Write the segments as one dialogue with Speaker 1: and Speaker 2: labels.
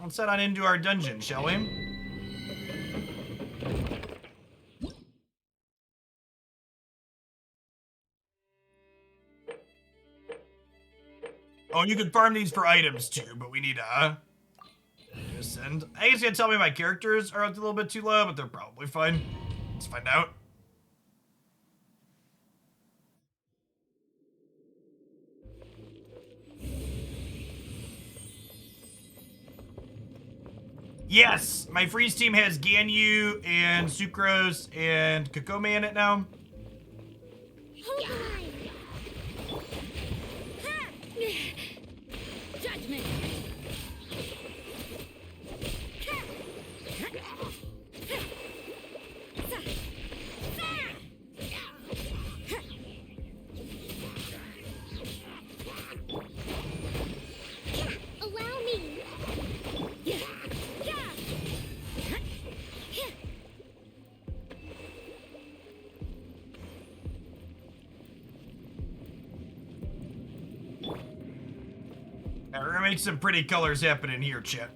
Speaker 1: let's head on into our dungeon, shall we? Oh, you can farm these for items too, but we need send. I guess you gonna tell me my characters are a little bit too low, but they're probably fine. Let's find out. Yes, my freeze team has Ganyu and Sucrose and Kokome in it now.
Speaker 2: Hold the line. Judgment. Allow me.
Speaker 1: We're gonna make some pretty colors happen in here, chat.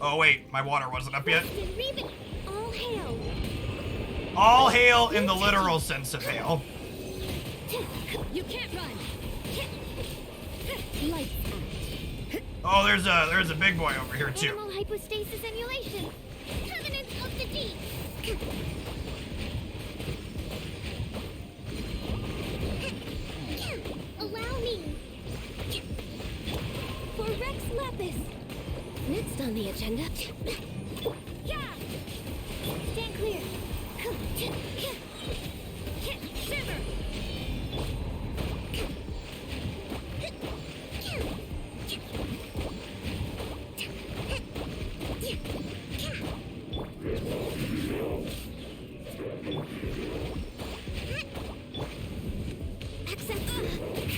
Speaker 1: Oh wait, my water wasn't up yet.
Speaker 2: All hail.
Speaker 1: All hail in the literal sense of hail.
Speaker 2: You can't run. Lights out.
Speaker 1: Oh, there's a big boy over here too.
Speaker 2: Animal hypostasis emulation. Covenant of the deep. Allow me. For Rex Lapis. Next on the agenda. Yeah. Stand clear. Shiver.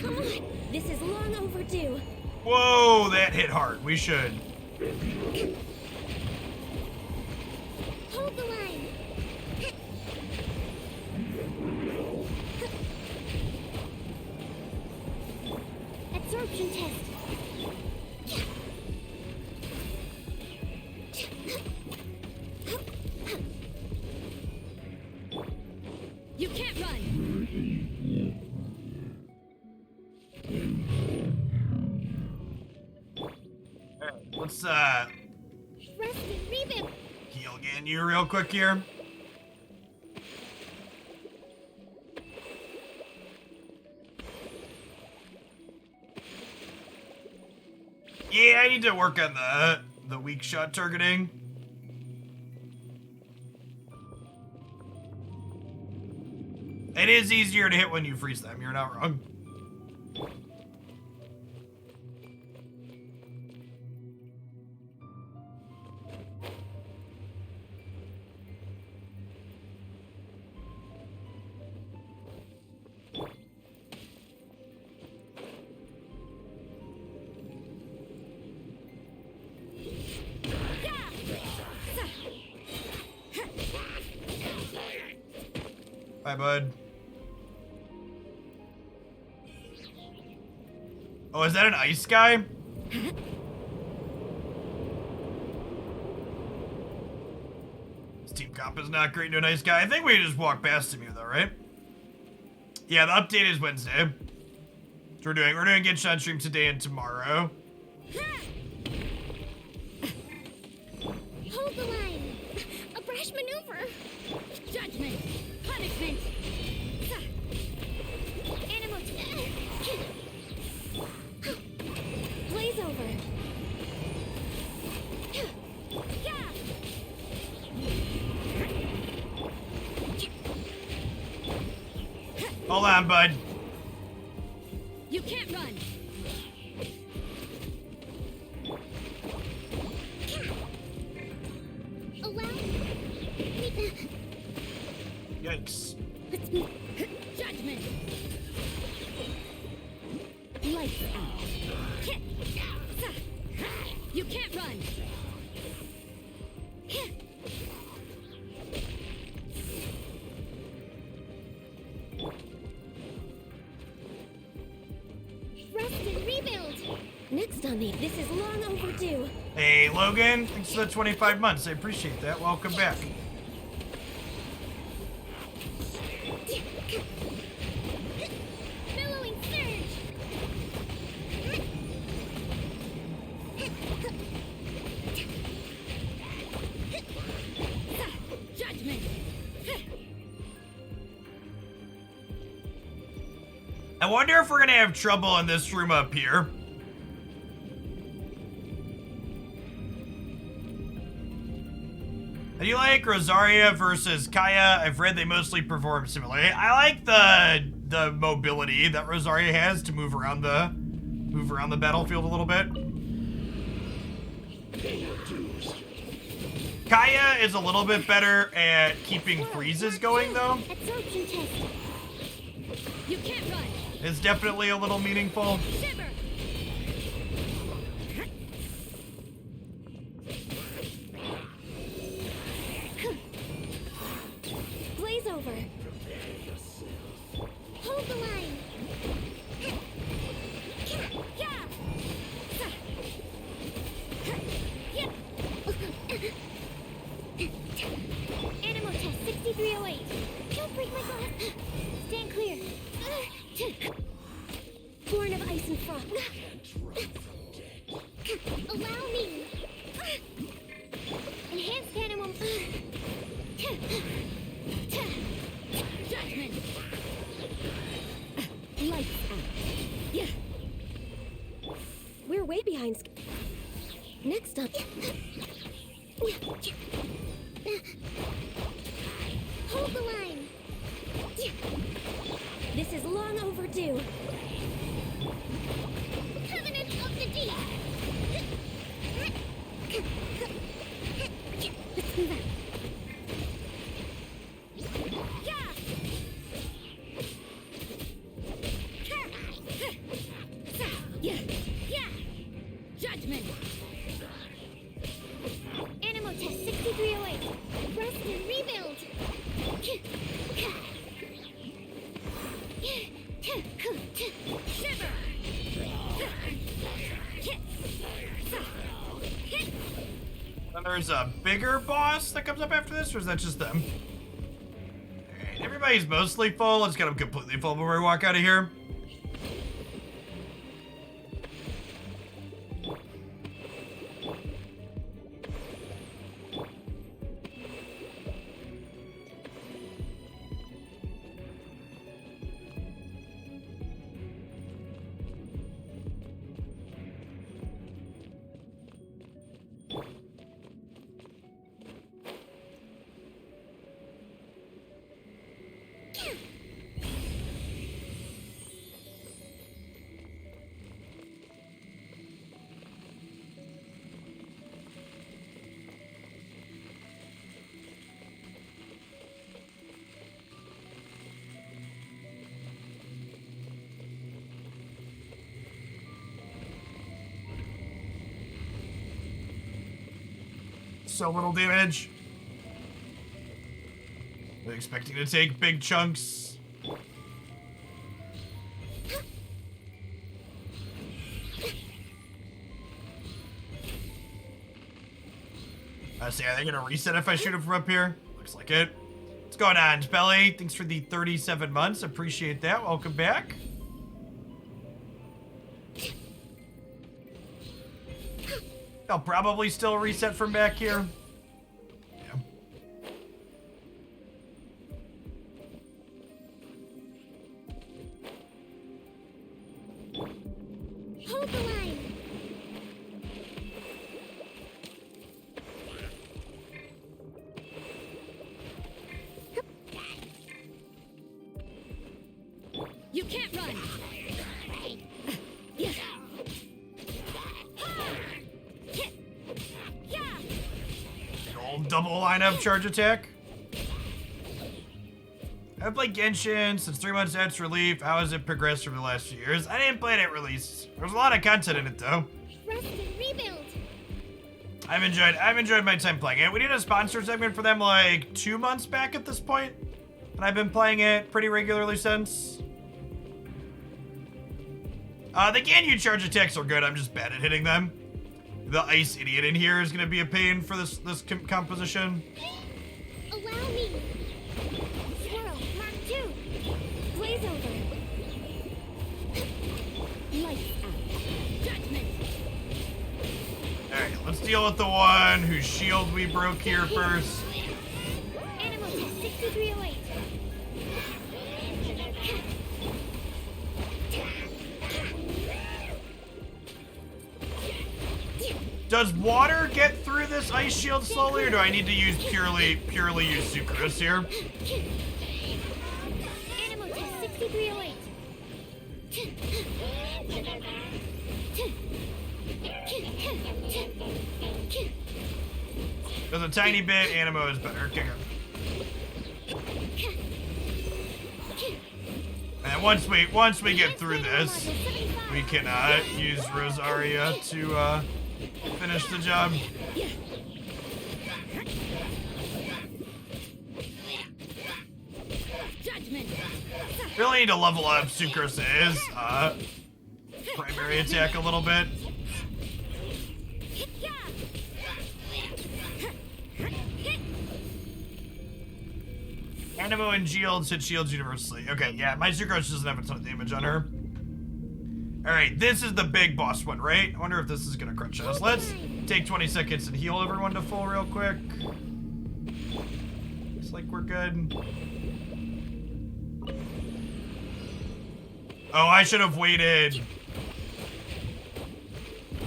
Speaker 2: Come on. This is long overdue.
Speaker 1: Whoa, that hit hard. We should.
Speaker 2: Hold the line. Absorption test. You can't run.
Speaker 1: Let's
Speaker 2: Rest and rebuild.
Speaker 1: heal Ganyu real quick here. Yeah, I need to work on the weak shot targeting. It is easier to hit when you freeze them, you're not wrong. Bye, bud. Oh, is that an ice guy? This team comp is not great to an ice guy. I think we just walk past him here, though, right? Yeah, the update is Wednesday. So we're doing Genshin stream today and tomorrow.
Speaker 2: Hold the line. A brash maneuver. Judgment. Punishment. Animal. Blaze over. Yeah.
Speaker 1: Hold on, bud.
Speaker 2: You can't run. Allow me.
Speaker 1: Yikes.
Speaker 2: Judgment. Lights out. You can't run. Rest and rebuild. Next Next on the... This is long overdue.
Speaker 1: Hey, Logan. Thanks for the 25 months. I appreciate that. Welcome back.
Speaker 2: Billowing surge. Judgment.
Speaker 1: I wonder if we're gonna have trouble in this room up here. How do you like Rosaria versus Kaya? I've read they mostly perform similarly. I like the mobility that Rosaria has to move around the battlefield a little bit. Kaya is a little bit better at keeping freezes going though.
Speaker 2: Absorption test. You can't run.
Speaker 1: It's definitely a little meaningful.
Speaker 2: Shiver. Blaze over. Hold the line. Animal test 6308. Don't break my glass. Stand clear. Born of ice and frost. Allow me. Enhanced animal. Judgment. Lights out. Yeah. We're way behind. Next up. Hold the line. This is long overdue. Covenant of the Deep. Let's move out. Yeah. Judgment. Animal test 6308. Rest and rebuild. Shiver.
Speaker 1: And there's a bigger boss that comes up after this, or is that just them? Alright, everybody's mostly full. Let's get them completely full before we walk out of here. So little damage. They're expecting to take big chunks. I say, are they gonna reset if I shoot him from up here? Looks like it. What's going on, Belly? Thanks for the 37 months. Appreciate that. Welcome back. I'll probably still reset from back here. Yeah.
Speaker 2: Hold the line. You can't run. Yeah.
Speaker 1: Old double lineup charge attack. I've played Genshin since 3 months after relief. How has it progressed over the last few years? I didn't play it at release. There's a lot of content in it though.
Speaker 2: Rest and rebuild.
Speaker 1: I've enjoyed my time playing it. We did a sponsor segment for them like 2 months back at this point, and I've been playing it pretty regularly since. The Ganyu charge attacks are good. I'm just bad at hitting them. The ice idiot in here is gonna be a pain for this composition.
Speaker 2: Allow me. Swirl, Mark 2. Blaze over. Lights out. Judgment.
Speaker 1: Alright, let's deal with the one whose shield we broke here first.
Speaker 2: Animal test 6308.
Speaker 1: Does water get through this ice shield slowly, or do I need to use purely use sucrose here?
Speaker 2: Animal test 6308.
Speaker 1: There's a tiny bit, Animo is better. Okay, good. And once we get through this, we can use Rosaria to finish the job. Really need to level up Sucrose's primary attack a little bit. Animo and shields hit shields universally. Okay, yeah, my Sucrose doesn't have a ton of damage on her. Alright, this is the big boss one, right? I wonder if this is gonna crunch us. Let's take 20 seconds and heal everyone to full real quick. Looks like we're good. Oh, I should have waited.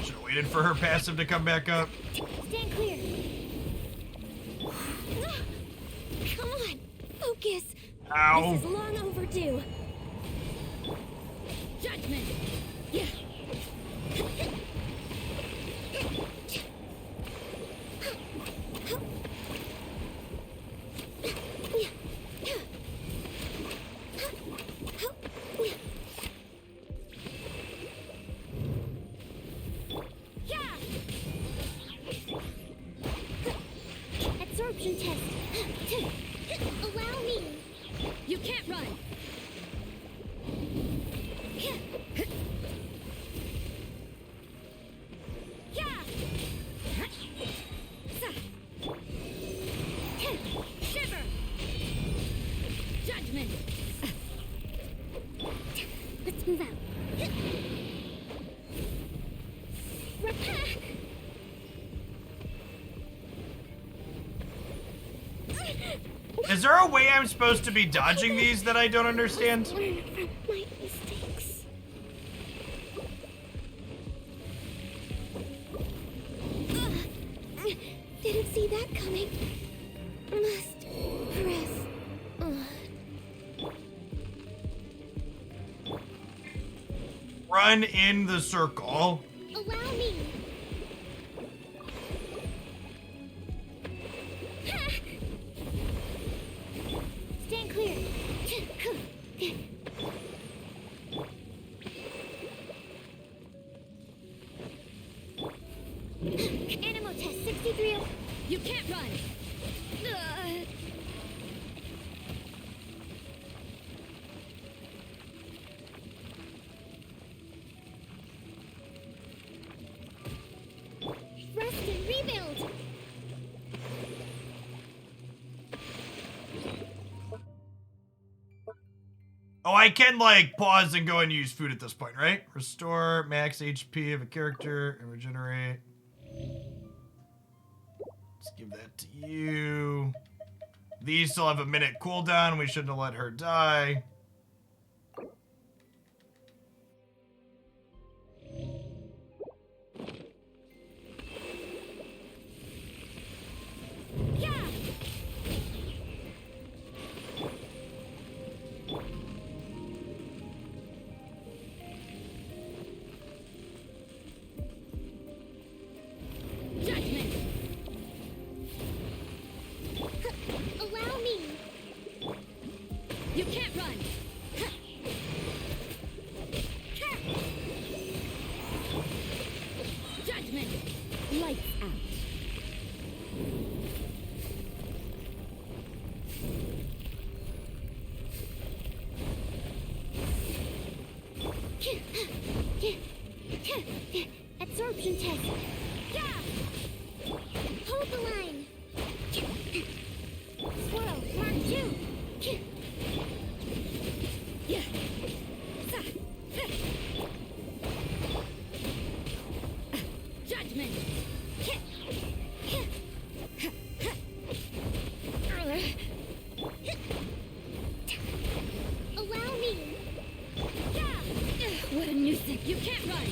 Speaker 1: Should have waited for her passive to come back up.
Speaker 2: Stand clear. Come on, focus.
Speaker 1: Ow.
Speaker 2: This is long overdue. Judgment. Yeah. Absorption test. Allow me. You can't run. Shiver. Judgment. Let's move out.
Speaker 1: Is there a way I'm supposed to be dodging these that I don't understand?
Speaker 2: Learn from my mistakes. Didn't see that coming. Must press.
Speaker 1: Run in the circle.
Speaker 2: Allow me. Stand clear. Animal test 63. You can't run. Rest and rebuild.
Speaker 1: Oh, I can, like, pause and go and use food at this point, right? Restore max HP of a character and regenerate. Let's give that to you. These still have a minute cooldown. We shouldn't have let her die.
Speaker 2: Allow me. You can't run. Judgment. Lights out. Absorption test. Yeah! Hold the line. Swirl, mark 2. Yeah. Judgment. Allow me. Yeah. What a nuisance. You can't run.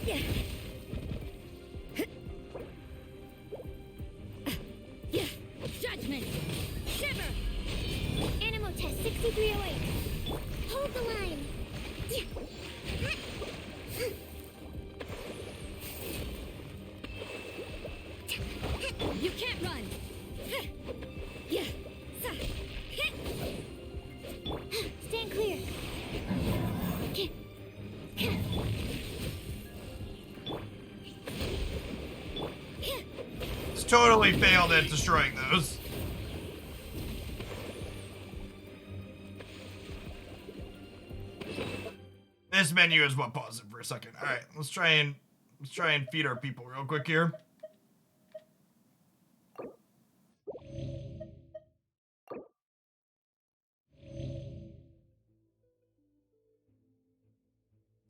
Speaker 2: Yeah. Yeah. Judgment. Shiver. Animal test 6308. Hold the line. You can't run. Yeah. Stand clear.
Speaker 1: It's totally failed at destroying those. This menu is what paused it for a second. All right, let's try and feed our people real quick here.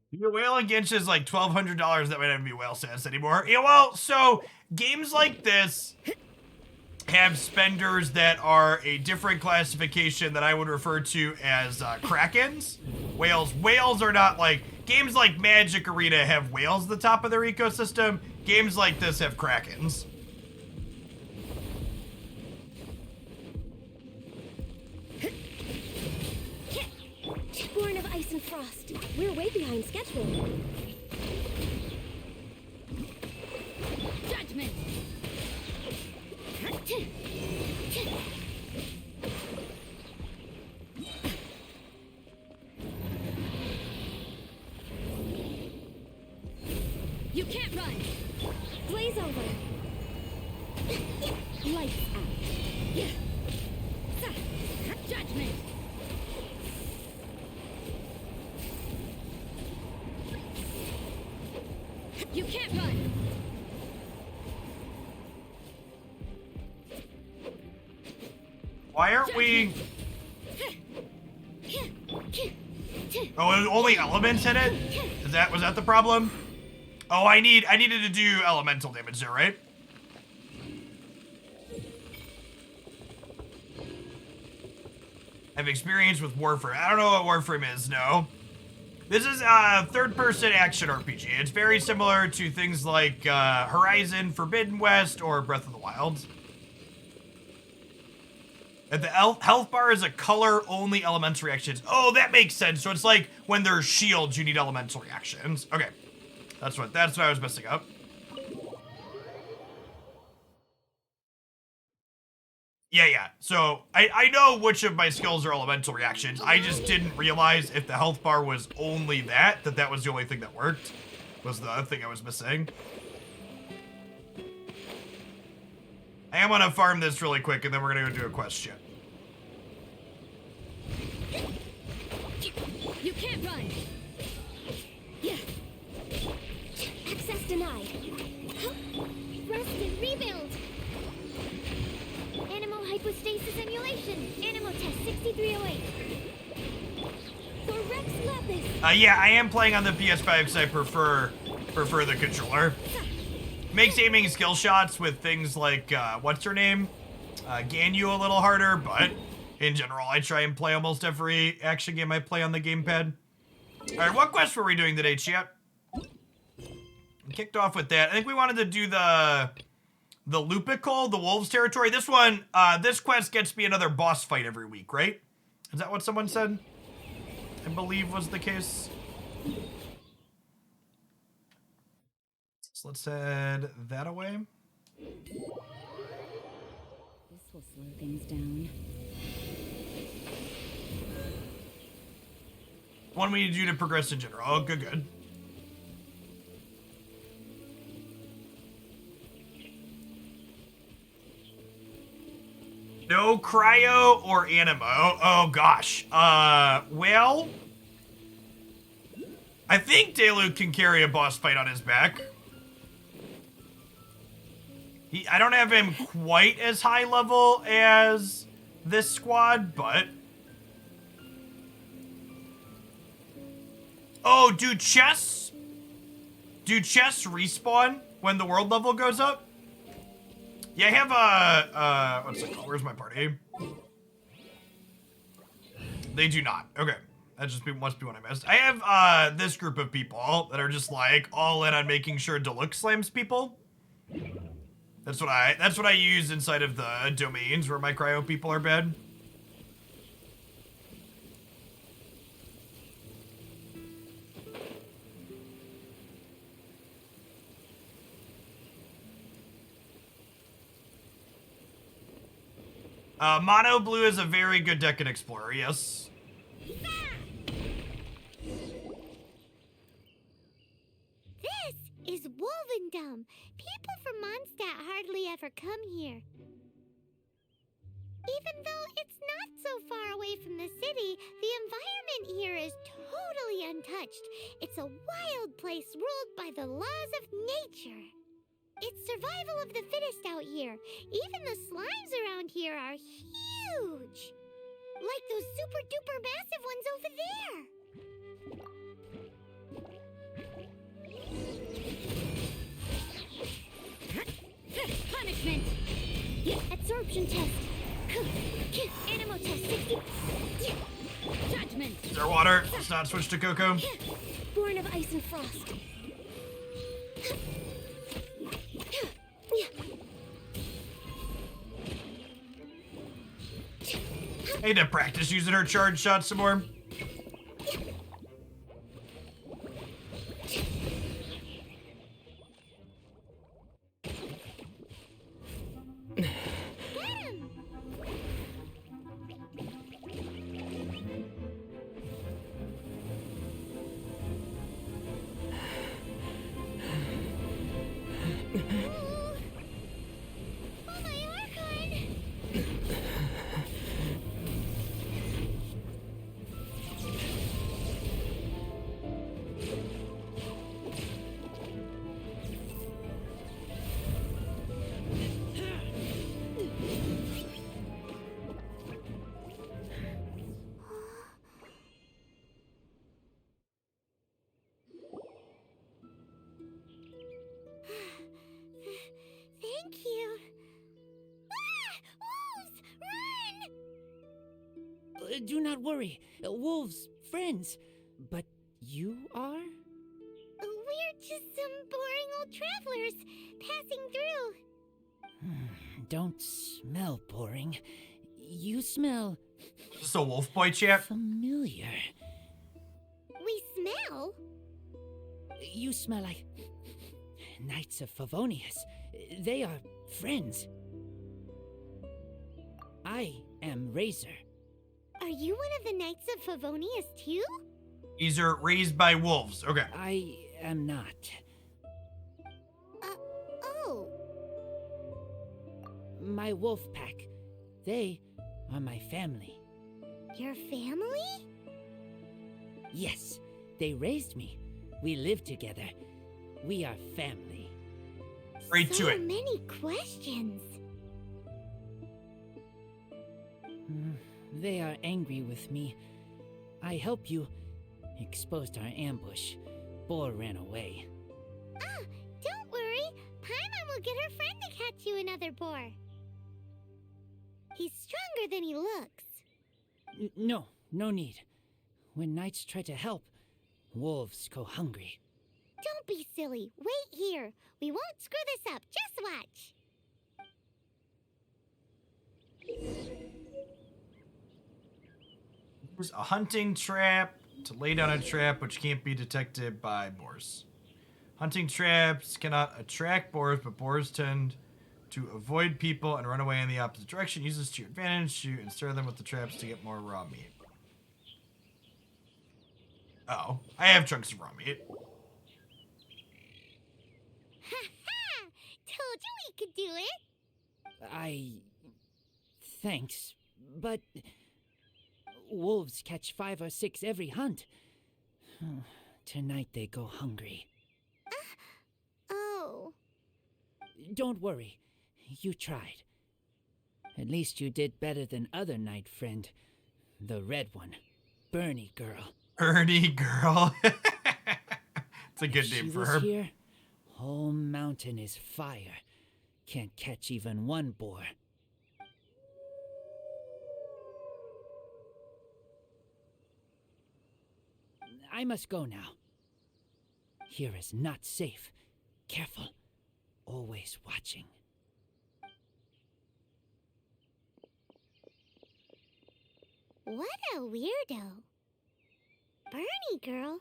Speaker 1: Your whale in Genshin is like $1,200. That might not be whale status anymore. Yeah, well, so games like this have spenders that are a different classification that I would refer to as krakens. Whales are not like games like Magic Arena have whales at the top of their ecosystem. Games like this have krakens.
Speaker 2: Born of ice and frost. We're way behind schedule. Judgment. You can't run. Blaze over. Lights out. Yeah. Judgment. You can't run.
Speaker 1: Why aren't we? Oh, only elements in it? Was that the problem? Oh, I needed to do elemental damage there, right? I've experience with Warframe. I don't know what Warframe is, no. This is a third-person action RPG. It's very similar to things like Horizon, Forbidden West, or Breath of the Wild. And the health bar is a color-only elemental reactions. Oh, that makes sense. So it's like when there's shields, you need elemental reactions. Okay, that's what I was messing up. Yeah. So I know which of my skills are elemental reactions. I just didn't realize if the health bar was only that was the only thing that worked. Was the other thing I was missing. I am gonna farm this really quick, and then we're gonna go do a quest ship.
Speaker 2: You can't run. Yeah. Access denied. Rest and rebuild. Animal hypostasis emulation. Animal test 6308. For Rex Lapis.
Speaker 1: Yeah, I am playing on the PS5 because I prefer the controller. Makes aiming skill shots with things like, what's her name? Ganyu a little harder, but in general, I try and play almost every action game I play on the gamepad. Alright, what quest were we doing today, chat? We kicked off with that. I think we wanted to do the Lupical, the Wolves territory. This one, this quest gets me another boss fight every week, right? Is that what someone said? I believe was the case. So let's head that away.
Speaker 2: This will slow things down.
Speaker 1: What do we need to do to progress in general? Oh, good. No cryo or animo. Oh gosh. Well, I think Dalu can carry a boss fight on his back. I don't have him quite as high level as this squad, but... Oh, do chests respawn when the world level goes up? Yeah, I have what's it called? Where's my party? They do not. Okay. That just must be what I missed. I have this group of people that are just like all in on making sure Deluxe slams people. That's what I use inside of the domains where my cryo people are bad. Mono Blue is a very good Deccan Explorer, yes.
Speaker 2: This is Wolvendom. People from Mondstadt hardly ever come here. Even though it's not so far away from the city, the environment here is totally untouched. It's a wild place ruled by the laws of nature. It's survival of the fittest out here. Even the slimes around here are huge. Like those super duper massive ones over there. Punishment. Absorption test. Animal test 60. Judgment.
Speaker 1: Is there water? Let's not switch to Coco.
Speaker 2: Born of ice and frost.
Speaker 1: I need to practice using her charge shot some more.
Speaker 2: Thank you. Ah! Wolves! Run!
Speaker 3: Do not worry. Wolves, friends. But you are?
Speaker 2: We're just some boring old travelers passing through.
Speaker 3: Don't smell boring. You smell
Speaker 1: Is this a wolf boy chat?
Speaker 3: familiar.
Speaker 2: We smell?
Speaker 3: You smell like Knights of Favonius. They are friends. I am Razor.
Speaker 2: Are you one of the Knights of Favonius too?
Speaker 1: These are raised by wolves. Okay.
Speaker 3: I am not.
Speaker 2: Oh.
Speaker 3: My wolf pack. They are my family.
Speaker 2: Your family?
Speaker 3: Yes, they raised me. We live together. We are family.
Speaker 1: Right to it.
Speaker 2: So many questions.
Speaker 3: They are angry with me. I help you. Exposed our ambush. Boar ran away.
Speaker 2: Ah, don't worry. Paimon will get her friend to catch you another boar. He's stronger than he looks.
Speaker 3: No need. When knights try to help, wolves go hungry.
Speaker 2: Don't be silly. Wait here. We won't screw this up. Just watch.
Speaker 1: Use a hunting trap to lay down a trap which can't be detected by boars. Hunting traps cannot attract boars, but boars tend to avoid people and run away in the opposite direction. Use this to your advantage. Shoot and stir them with the traps to get more raw meat. Oh, I have chunks of raw meat.
Speaker 2: Ha ha! Told you we could do it.
Speaker 3: thanks, but wolves catch 5 or 6 every hunt. Tonight they go hungry.
Speaker 2: Oh.
Speaker 3: Don't worry, you tried. At least you did better than other night friend, the red one, Bernie girl.
Speaker 1: Ernie girl. It's a good
Speaker 3: If
Speaker 1: name
Speaker 3: she
Speaker 1: for
Speaker 3: was
Speaker 1: her.
Speaker 3: here, whole mountain is fire. Can't catch even one boar. I must go now. Here is not safe. Careful. Always watching.
Speaker 2: What a weirdo. Bernie girl?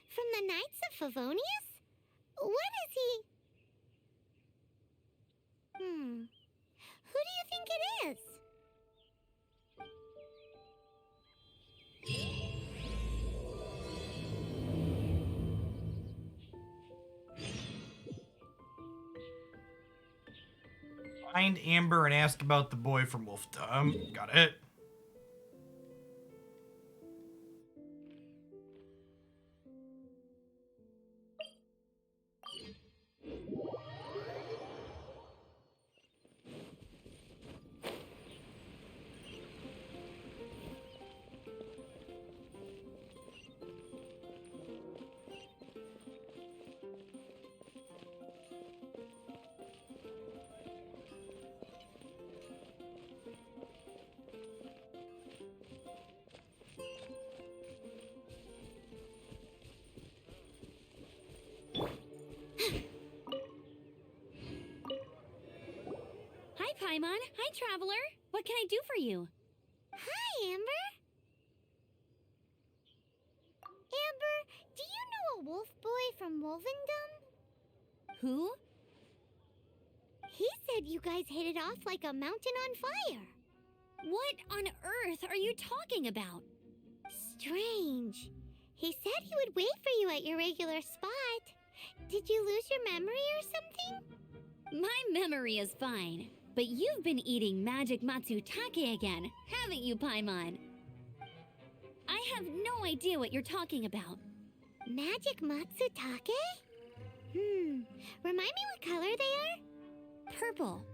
Speaker 2: From the Knights of Favonius? What is he? Who do you think it is?
Speaker 1: Find Amber and ask about the boy from Wolfdom. Got it.
Speaker 4: Hi, Paimon. Hi, Traveler. What can I do for you?
Speaker 2: Hi, Amber. Amber, do you know a wolf boy from Wolvendom?
Speaker 4: Who?
Speaker 2: He said you guys hit it off like a mountain on fire.
Speaker 4: What on earth are you talking about?
Speaker 2: Strange. He said he would wait for you at your regular spot. Did you lose your memory or something?
Speaker 4: My memory is fine, but you've been eating magic matsutake again, haven't you, Paimon? I have no idea what you're talking about.
Speaker 2: Magic matsutake? Remind me what color they are?
Speaker 4: Purple.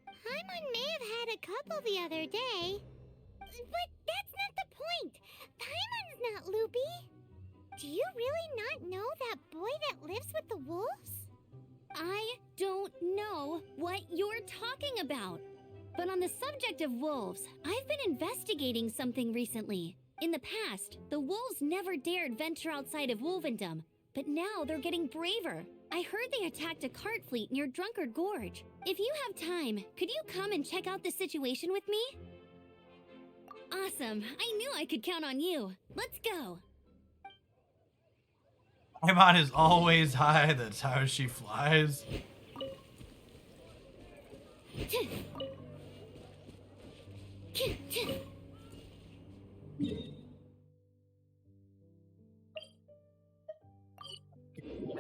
Speaker 2: Paimon may have had a couple the other day. But that's not the point. Paimon's not loopy. Do you really not know that boy that lives with the wolves?
Speaker 4: I don't know what you're talking about. But on the subject of wolves, I've been investigating something recently. In the past, the wolves never dared venture outside of Wolvendom, but now they're getting braver. I heard they attacked a cart fleet near Drunkard Gorge. If you have time, could you come and check out the situation with me? Awesome. I knew I could count on you. Let's go.
Speaker 1: Paimon is always high. That's how she flies.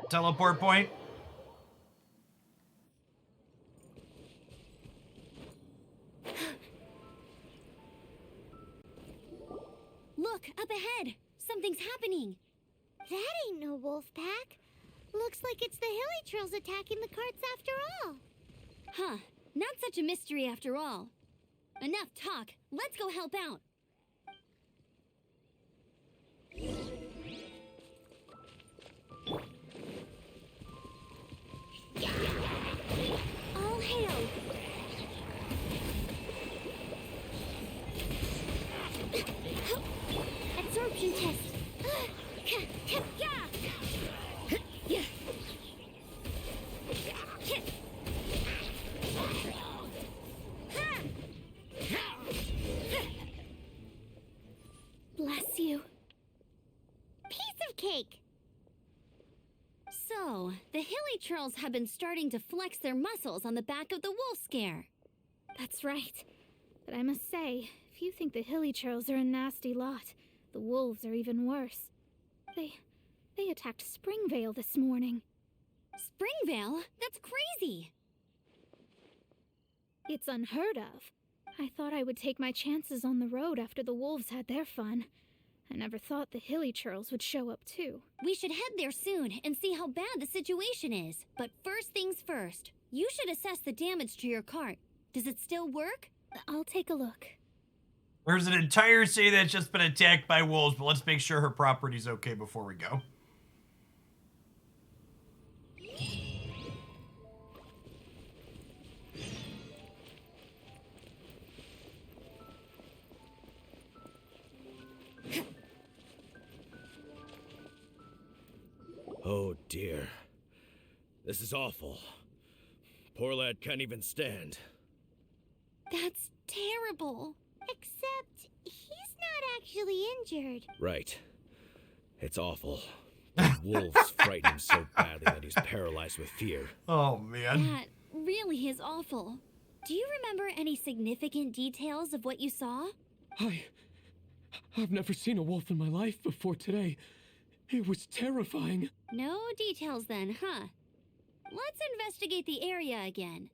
Speaker 1: Teleport point.
Speaker 4: Look, up ahead. Something's happening.
Speaker 2: That ain't no wolf pack. Looks like it's the Hilly Trills attacking the carts after all.
Speaker 4: Huh. Not such a mystery after all. Enough talk. Let's go help out.
Speaker 2: All hail. Absorption test. Bless you. Piece of cake.
Speaker 4: So, the Hilly Trolls have been starting to flex their muscles on the back of the wolf scare.
Speaker 5: That's right. But I must say, if you think the Hilly Trolls are a nasty lot, the wolves are even worse. They attacked Springvale this morning.
Speaker 4: Springvale? That's crazy!
Speaker 5: It's unheard of. I thought I would take my chances on the road after the wolves had their fun. I never thought the hilly churls would show up too.
Speaker 4: We should head there soon and see how bad the situation is. But first things first, you should assess the damage to your cart. Does it still work?
Speaker 5: I'll take a look.
Speaker 1: There's an entire city that's just been attacked by wolves, but let's make sure her property's okay before we go.
Speaker 6: Oh dear. This is awful. Poor lad can't even stand.
Speaker 4: That's terrible.
Speaker 2: Except he's not actually injured.
Speaker 6: Right. It's awful. The wolves frighten him so badly that he's paralyzed with fear.
Speaker 1: Oh, man.
Speaker 4: That really is awful. Do you remember any significant details of what you saw?
Speaker 7: I've never seen a wolf in my life before today. It was terrifying.
Speaker 4: No details then, huh? Let's investigate the area again.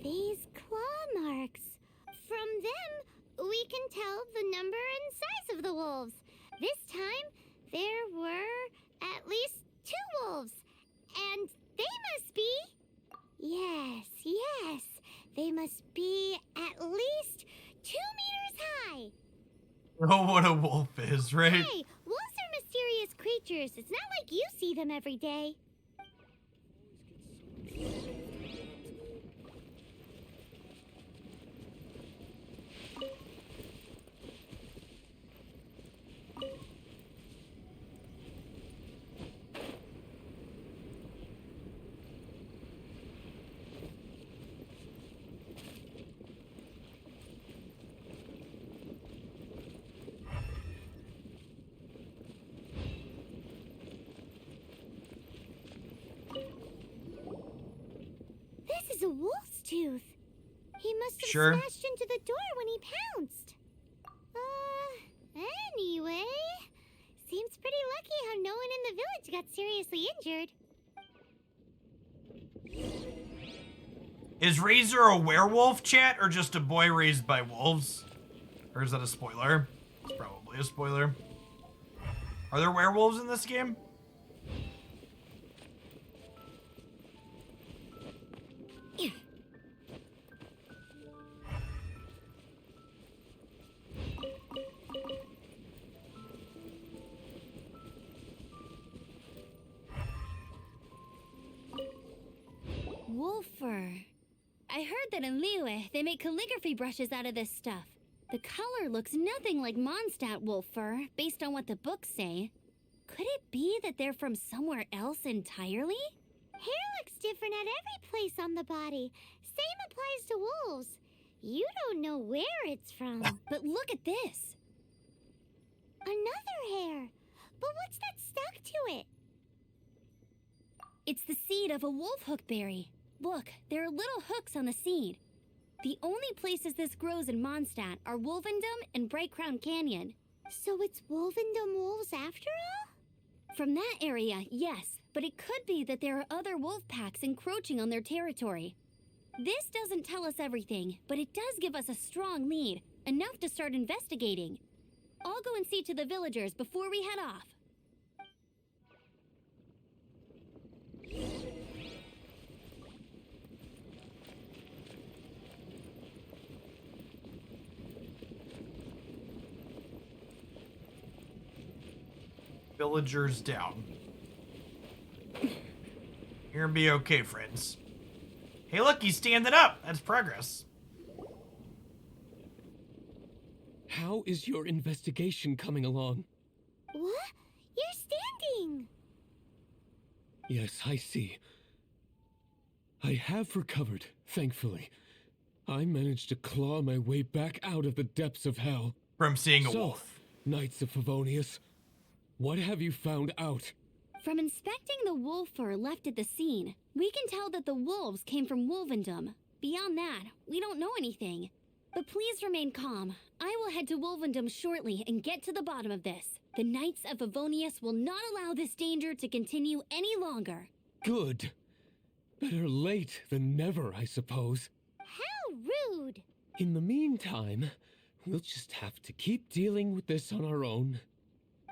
Speaker 2: These claw marks. From them, we can tell the number and size of the wolves. This time, there were at least 2 wolves. And they must be... Yes, they must be at least 2 meters high.
Speaker 1: Oh, what a wolf is, right?
Speaker 2: Hey, wolves are mysterious creatures. It's not like you see them every day. This is a wolf's tooth. He must have
Speaker 1: Sure.
Speaker 2: smashed into the door when he pounced. Anyway, seems pretty lucky how no one in the village got seriously injured.
Speaker 1: Is Razor a werewolf, chat, or just a boy raised by wolves? Or is that a spoiler? It's probably a spoiler. Are there werewolves in this game?
Speaker 4: Wolfer. I heard that in Liyue, they make calligraphy brushes out of this stuff. The color looks nothing like Mondstadt wolf fur, based on what the books say. Could it be that they're from somewhere else entirely?
Speaker 2: Hair looks different at every place on the body. Same applies to wolves. You don't know where it's from.
Speaker 4: But look at this.
Speaker 2: Another hair. But what's that stuck to it?
Speaker 4: It's the seed of a wolf hook berry. Look, there are little hooks on the seed. The only places this grows in Mondstadt are Wolvendom and Bright Crown Canyon.
Speaker 2: So it's Wolvendom wolves after all?
Speaker 4: From that area, yes, but it could be that there are other wolf packs encroaching on their territory. This doesn't tell us everything, but it does give us a strong lead, enough to start investigating. I'll go and see to the villagers before we head off.
Speaker 1: Villagers down. You're gonna be okay, friends. Hey, look, he's standing up. That's progress.
Speaker 7: How is your investigation coming along?
Speaker 2: What? You're standing!
Speaker 7: Yes, I see. I have recovered, thankfully. I managed to claw my way back out of the depths of hell.
Speaker 1: From seeing a
Speaker 7: So,
Speaker 1: wolf.
Speaker 7: Knights of Favonius, What have you found out?
Speaker 4: From inspecting the wolf fur left at the scene, we can tell that the wolves came from Wolvendom. Beyond that, we don't know anything. But please remain calm. I will head to Wolvendom shortly and get to the bottom of this. The Knights of Favonius will not allow this danger to continue any longer.
Speaker 7: Good. Better late than never, I suppose.
Speaker 2: How rude!
Speaker 7: In the meantime, we'll just have to keep dealing with this on our own.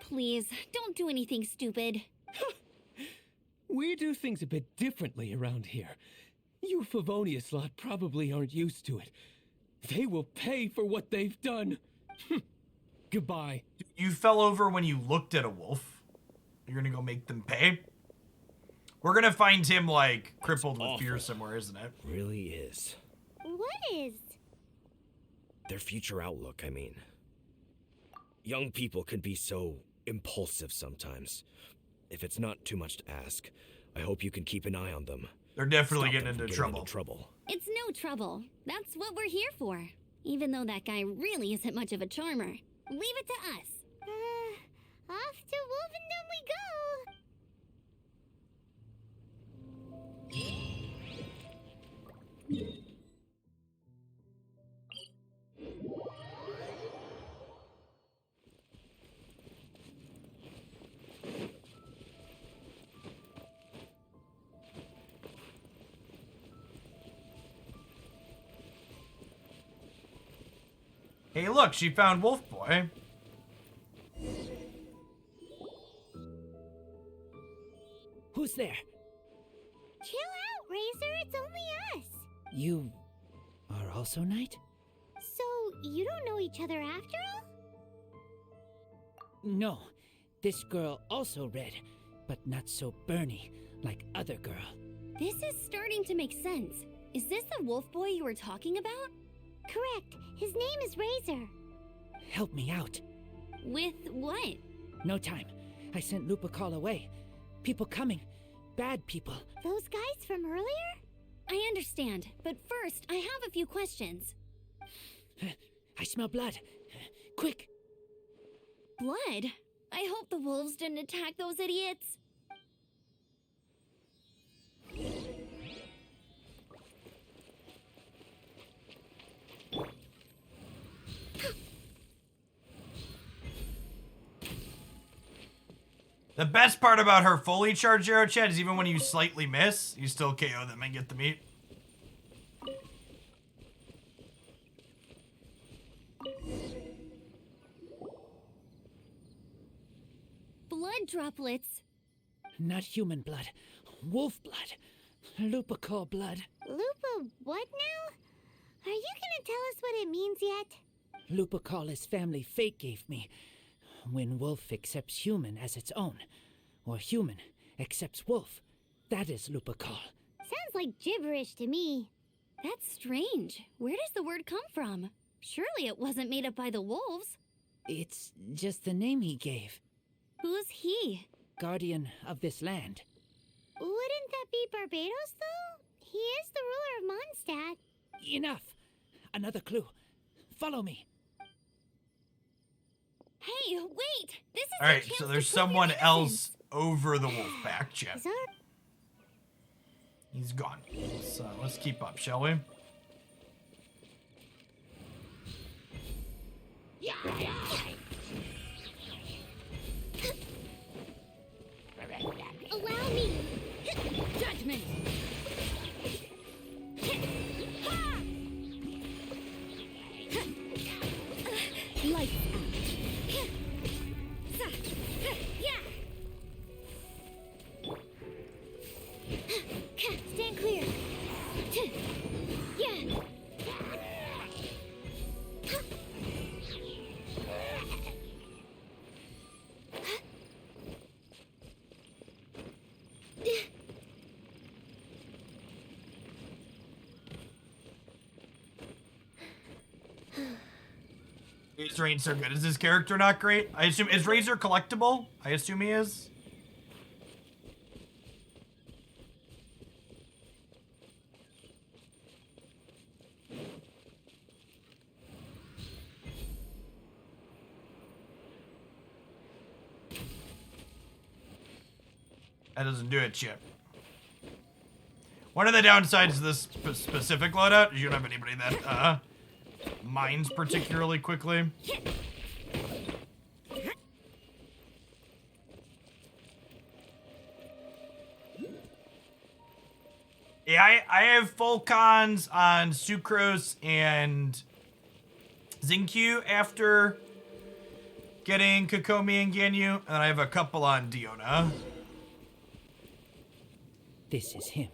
Speaker 4: Please, don't do anything stupid.
Speaker 7: We do things a bit differently around here. You Favonius lot probably aren't used to it. They will pay for what they've done. Goodbye.
Speaker 1: You fell over when you looked at a wolf. You're gonna go make them pay? We're gonna find him, like, crippled with fear somewhere, isn't it?
Speaker 6: Really is.
Speaker 2: What is?
Speaker 6: Their future outlook, I mean. Young people can be so impulsive sometimes. If it's not too much to ask, I hope you can keep an eye on them.
Speaker 1: They're definitely
Speaker 6: Stop
Speaker 1: getting
Speaker 6: them
Speaker 1: into
Speaker 6: from
Speaker 1: trouble.
Speaker 4: It's no trouble. That's what we're here for. Even though that guy really isn't much of a charmer. Leave it to us.
Speaker 2: Off to Wolvendom we go!
Speaker 1: Hey, look, she found Wolf Boy.
Speaker 3: Who's there?
Speaker 2: Chill out, Razor, it's only us!
Speaker 3: You are also Knight?
Speaker 2: So, you don't know each other after all?
Speaker 3: No. This girl also red, but not so burny like other girl.
Speaker 4: This is starting to make sense. Is this the wolf boy you were talking about?
Speaker 2: Correct. His name is Razor.
Speaker 3: Help me out.
Speaker 4: With what?
Speaker 3: No time. I sent Lupercal away. People coming. Bad people.
Speaker 2: Those guys from earlier?
Speaker 4: I understand, but first, I have a few questions.
Speaker 3: I smell blood. Quick.
Speaker 4: Blood? I hope the wolves didn't attack those idiots.
Speaker 1: The best part about her fully charged arrow, Chad, is even when you slightly miss, you still KO them and get the meat.
Speaker 4: Blood droplets.
Speaker 3: Not human blood. Wolf blood. Lupercal blood.
Speaker 2: Lupa what now? Are you gonna tell us what it means yet?
Speaker 3: Lupercal is family fate gave me. When wolf accepts human as its own, or human accepts wolf, that is Lupercal.
Speaker 2: Sounds like gibberish to me.
Speaker 4: That's strange. Where does the word come from? Surely it wasn't made up by the wolves.
Speaker 3: It's just the name he gave.
Speaker 4: Who's he?
Speaker 3: Guardian of this land.
Speaker 2: Wouldn't that be Barbados, though? He is the ruler of Mondstadt.
Speaker 3: Enough! Another clue. Follow me.
Speaker 4: Hey, wait! This is
Speaker 1: Alright,
Speaker 4: your chance
Speaker 1: so
Speaker 4: to
Speaker 1: there's
Speaker 4: prove your
Speaker 1: someone
Speaker 4: innocence.
Speaker 1: else over the wolf pack, Chad.
Speaker 2: Is that...
Speaker 1: He's gone. So let's keep up, shall we?
Speaker 4: Allow me! Judgment! Lights out.
Speaker 2: Stand clear. Yeah.
Speaker 1: Is Rain so good? Is his character not great? I assume, is Razor collectible? I assume he is. That doesn't do it yet. One of the downsides of this specific loadout is you don't have anybody that mines particularly quickly. Yeah, I have full cons on Sucrose and Xingqiu after getting Kokomi and Ganyu, and I have a couple on Diona.
Speaker 3: This is him.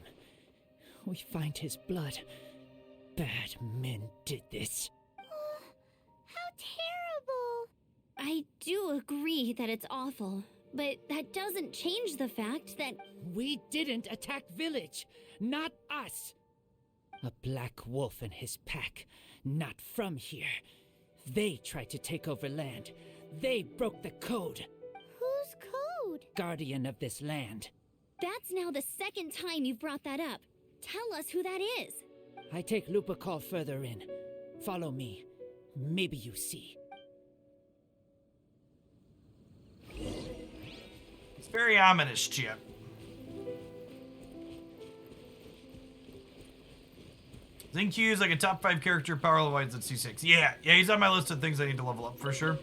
Speaker 3: We find his blood. Bad men did this.
Speaker 2: How terrible.
Speaker 4: I do agree that it's awful, but that doesn't change the fact that
Speaker 3: We didn't attack village. Not us. A black wolf and his pack. Not from here. They tried to take over land. They broke the code.
Speaker 2: Whose code?
Speaker 3: Guardian of this land.
Speaker 4: that's now the second time you've brought that up. Tell us who that is.
Speaker 3: I take Lupacol further in. Follow me. Maybe you see.
Speaker 1: It's very ominous, Chip. Xingqiu is like a top 5 character, power level wise at C6. Yeah, he's on my list of things I need to level up for sure.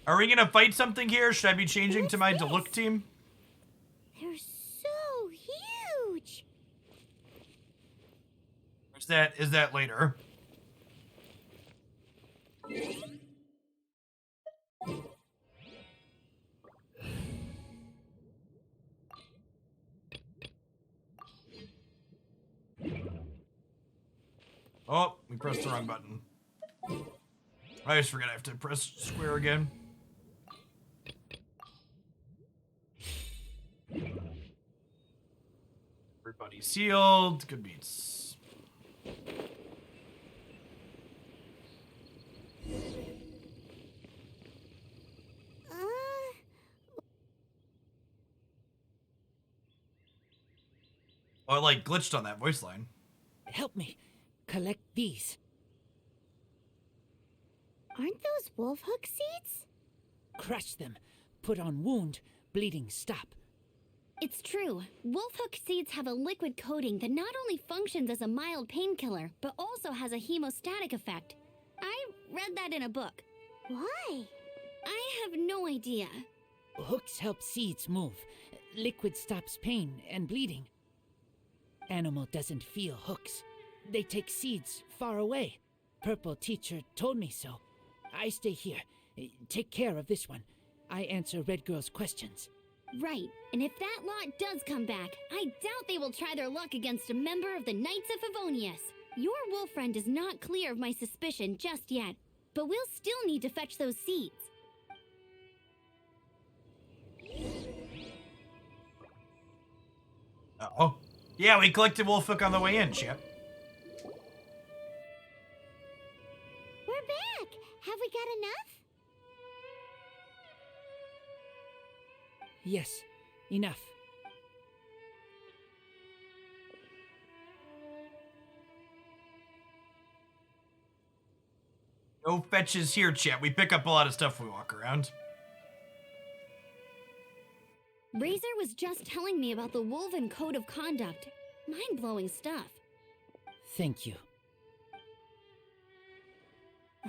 Speaker 1: Are we gonna fight something here? Should I be changing to my Diluc team?
Speaker 2: They're so huge.
Speaker 1: Or is that later? Oh, we pressed the wrong button. I always forget I have to press square again. Everybody sealed. Good beats. Oh, it like glitched on that voice line.
Speaker 3: Help me. Collect these.
Speaker 2: Aren't those wolf hook seeds?
Speaker 3: Crush them. Put on wound. Bleeding stop.
Speaker 4: It's true. Wolfhook seeds have a liquid coating that not only functions as a mild painkiller, but also has a hemostatic effect. I read that in a book.
Speaker 2: Why?
Speaker 4: I have no idea.
Speaker 3: Hooks help seeds move. Liquid stops pain and bleeding. Animal doesn't feel hooks. They take seeds far away. Purple teacher told me so. I stay here. Take care of this one. I answer Red Girl's questions.
Speaker 4: Right, and if that lot does come back, I doubt they will try their luck against a member of the Knights of Favonius. Your wolf friend is not clear of my suspicion just yet, but we'll still need to fetch those seeds.
Speaker 1: Uh-oh. Yeah, we collected Wolfhook on the way in, Chip.
Speaker 2: We're back. Have we got enough?
Speaker 3: Yes, enough.
Speaker 1: No fetches here, Chip. We pick up a lot of stuff when we walk around.
Speaker 4: Razor was just telling me about the Wolven Code of Conduct. Mind-blowing stuff.
Speaker 3: Thank you.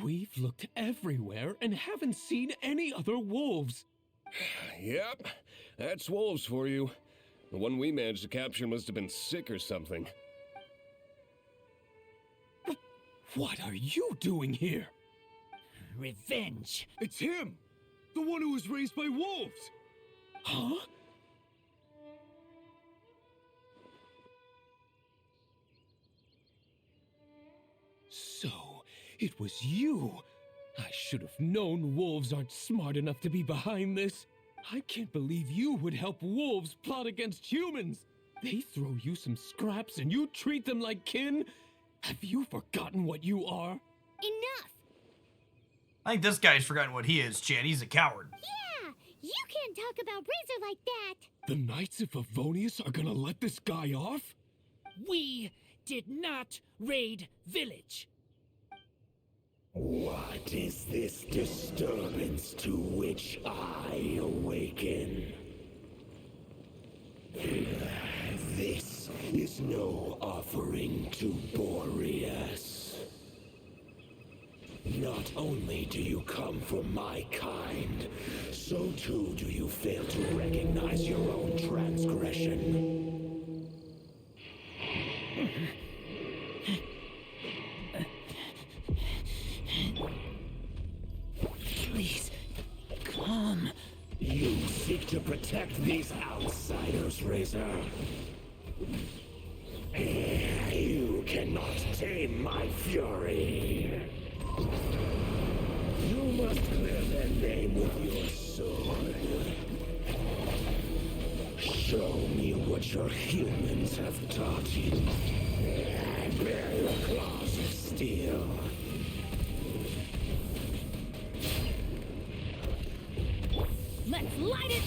Speaker 7: We've looked everywhere and haven't seen any other wolves.
Speaker 8: Yep, that's wolves for you. The one we managed to capture must have been sick or something.
Speaker 7: What are you doing here?
Speaker 3: Revenge.
Speaker 8: It's him! The one who was raised by wolves!
Speaker 7: Huh? So, it was you. I should have known wolves aren't smart enough to be behind this. I can't believe you would help wolves plot against humans. They throw you some scraps and you treat them like kin? Have you forgotten what you are?
Speaker 4: Enough!
Speaker 1: I think this guy's forgotten what he is, Chad. He's a coward.
Speaker 2: Yeah, you can't talk about Razor like that.
Speaker 7: The Knights of Favonius are gonna let this guy off?
Speaker 3: We did not raid village.
Speaker 9: What is this disturbance to which I awaken? This is no offering to Boreas. Not only do you come from my kind, so too do you fail to recognize your own transgression.
Speaker 3: Please, come.
Speaker 9: You seek to protect these outsiders, Razor. You cannot tame my fury. You must clear their name with your sword. Show me what your humans have taught you. Bear your claws of steel.
Speaker 4: Let's light it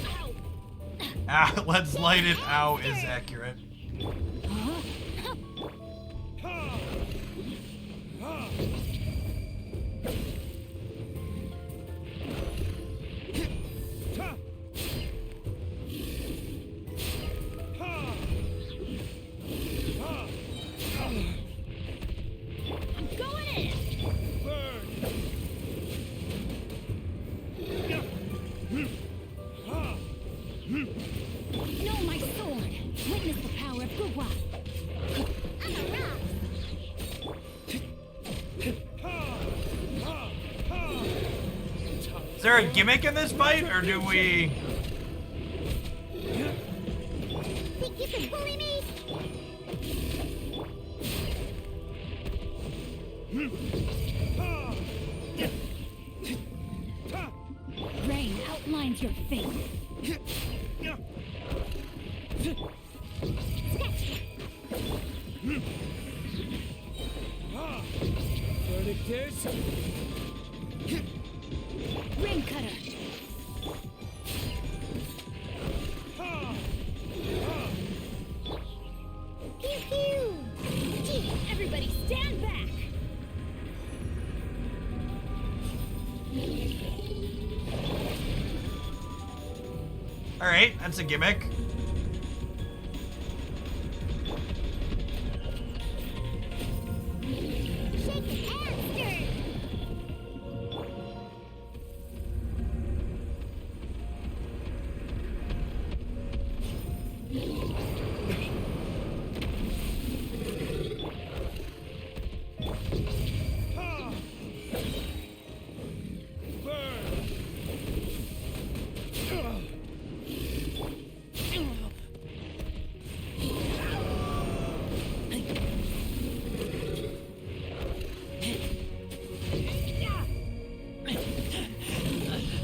Speaker 4: out!
Speaker 1: Let's light it out is accurate.
Speaker 4: I'm going in! No, my sword! Witness the power of Gugwa!
Speaker 2: I'm a rock.
Speaker 1: Is there a gimmick in this fight, or do we...
Speaker 2: Think you can bully me?
Speaker 4: Rain outlines your fate.
Speaker 7: Verdict is...
Speaker 4: Rain cutter.
Speaker 2: Pew pew!
Speaker 4: Gee, everybody stand back!
Speaker 1: Alright, that's a gimmick.
Speaker 2: Shake it and stir!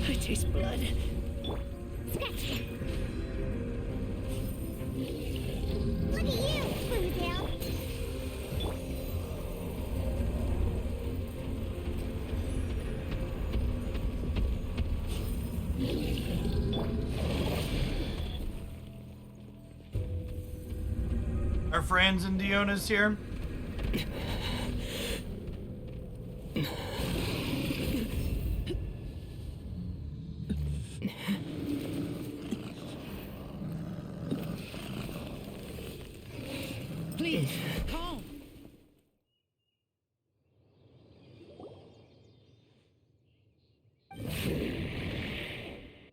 Speaker 3: I taste blood.
Speaker 2: Scratch! Look at you, Bluetail!
Speaker 1: Our friends in Diona's here.
Speaker 3: Please, calm.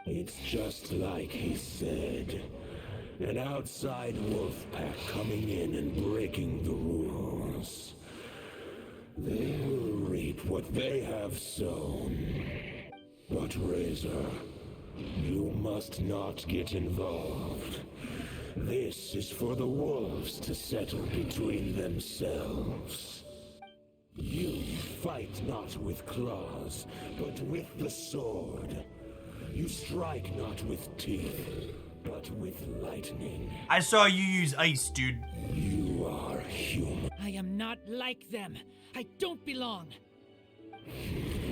Speaker 9: It's just like he said. An outside wolf pack coming in and breaking the rules. They will reap what they have sown. But Razor, you must not get involved. This is for the wolves to settle between themselves. You fight not with claws, but with the sword. You strike not with teeth, but with lightning.
Speaker 1: I saw you use ice, dude.
Speaker 9: You are human.
Speaker 3: I am not like them. I don't belong.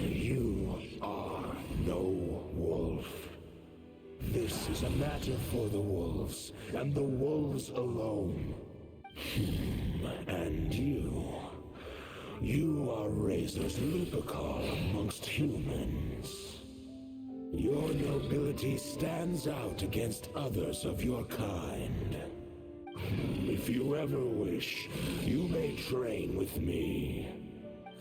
Speaker 9: You are no wolf. This is a matter for the wolves, and the wolves alone. And You are Razor's Lupercal amongst humans. Your nobility stands out against others of your kind. If you ever wish, you may train with me.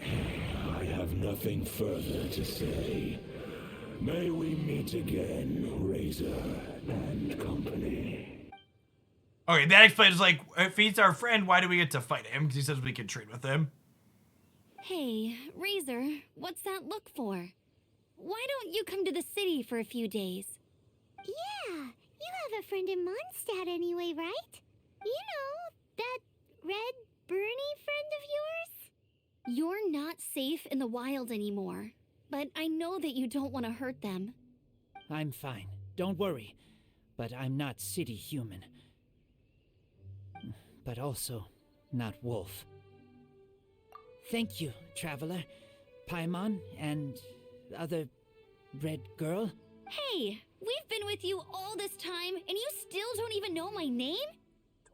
Speaker 9: I have nothing further to say. May we meet again, Razor and company.
Speaker 1: Okay, that explains, like, if he's our friend, why do we get to fight him? Because he says we can trade with him.
Speaker 4: Hey, Razor, what's that look for? Why don't you come to the city for a few days?
Speaker 2: Yeah, you have a friend in Mondstadt anyway, right? You know, that red Bernie friend of yours?
Speaker 4: You're not safe in the wild anymore, but I know that you don't want to hurt them.
Speaker 3: I'm fine. Don't worry. But I'm not city human. But also not wolf. Thank you, traveler. Paimon and other red girl.
Speaker 4: Hey, we've been with you all this time, and you still don't even know my name?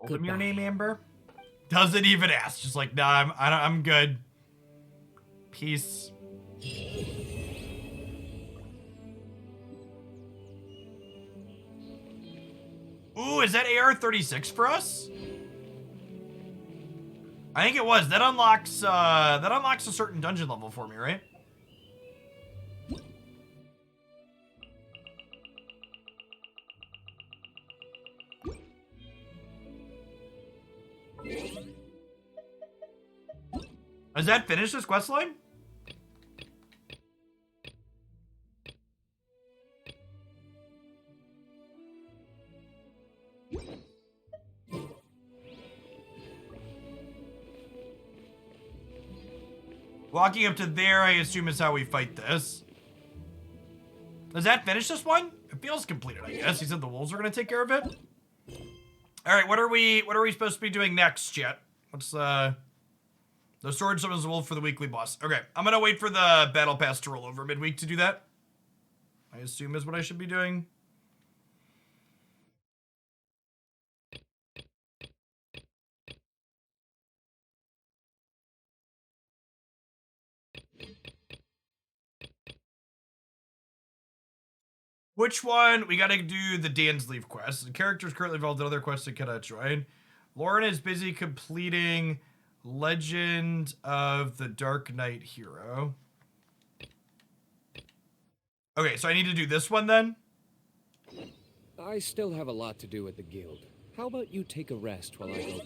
Speaker 1: Told him your name, Amber. Doesn't even ask. Just like, nah, I'm good. Peace. Ooh, is that AR-36 for us? I think it was. That unlocks a certain dungeon level for me, right? Has that finished this quest line? Walking up to there, I assume, is how we fight this. Does that finish this one? It feels completed, I guess. He said the wolves are gonna take care of it. All right, what are we supposed to be doing next, Jet? What's the sword summons the wolf for the weekly boss? Okay, I'm gonna wait for the battle pass to roll over midweek to do that. I assume is what I should be doing. Which one? We gotta do the Dainsleif quest. The character's currently involved in other quests that cannot join. Lauren is busy completing Legend of the Dark Knight Hero. Okay, so I need to do this one then?
Speaker 6: I still have a lot to do at the guild. How about you take a rest while I go?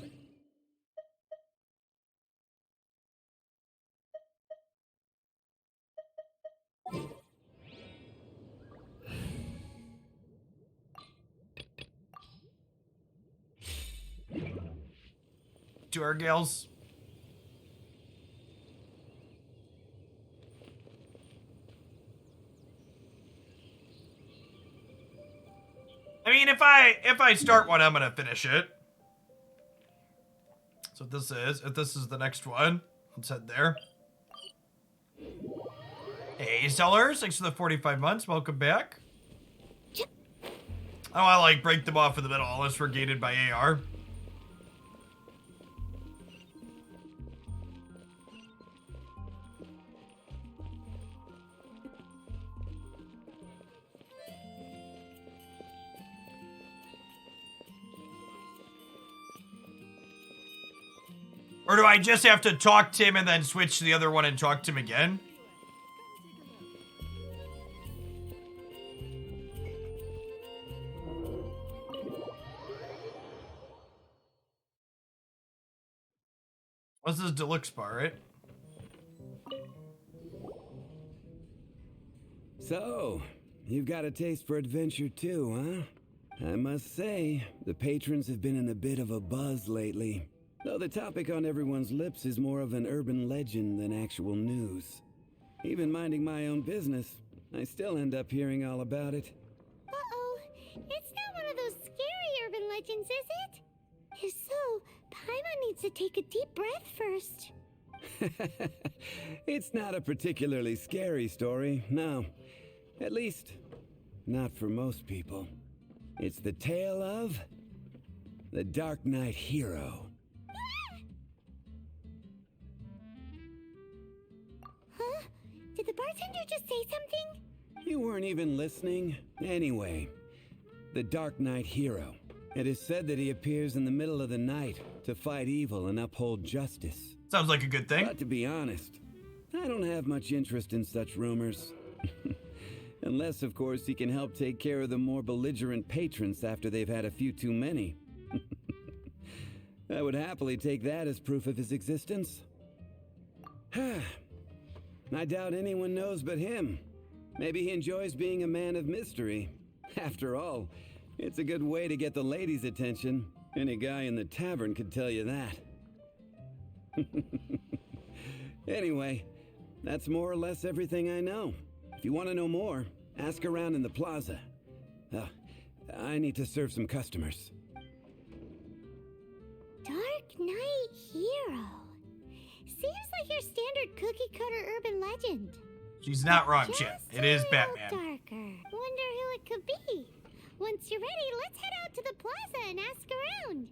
Speaker 1: To our gals. I mean, if I start one, I'm gonna finish it. So if this is the next one, let's head there. Hey, sellers, thanks for the 45 months. Welcome back. I don't want to, like, break them off in the middle unless we're gated by AR. Or do I just have to talk to him and then switch to the other one and talk to him again? What's this deluxe bar, right?
Speaker 10: So, you've got a taste for adventure too, huh? I must say, the patrons have been in a bit of a buzz lately. Though the topic on everyone's lips is more of an urban legend than actual news. Even minding my own business, I still end up hearing all about it.
Speaker 2: Uh-oh. It's not one of those scary urban legends, is it? If so, Paimon needs to take a deep breath first.
Speaker 10: It's not a particularly scary story, no. At least, not for most people. It's the tale of the Dark Knight Hero.
Speaker 2: Did the bartender just say something?
Speaker 10: You weren't even listening. Anyway, the Dark Knight hero. It is said that he appears in the middle of the night to fight evil and uphold justice.
Speaker 1: Sounds like a good thing.
Speaker 10: But to be honest, I don't have much interest in such rumors. Unless, of course, he can help take care of the more belligerent patrons after they've had a few too many. I would happily take that as proof of his existence. I doubt anyone knows but him. Maybe he enjoys being a man of mystery. After all, it's a good way to get the ladies' attention. Any guy in the tavern could tell you that. Anyway, that's more or less everything I know. If you want to know more, ask around in the plaza. I need to serve some customers.
Speaker 2: Dark Knight hero. Seems like your standard cookie-cutter urban legend.
Speaker 1: She's not wrong, Chip.
Speaker 2: Just
Speaker 1: It is
Speaker 2: a little
Speaker 1: Batman.
Speaker 2: darker. Wonder who it could be. Once you're ready, let's head out to the plaza and ask around.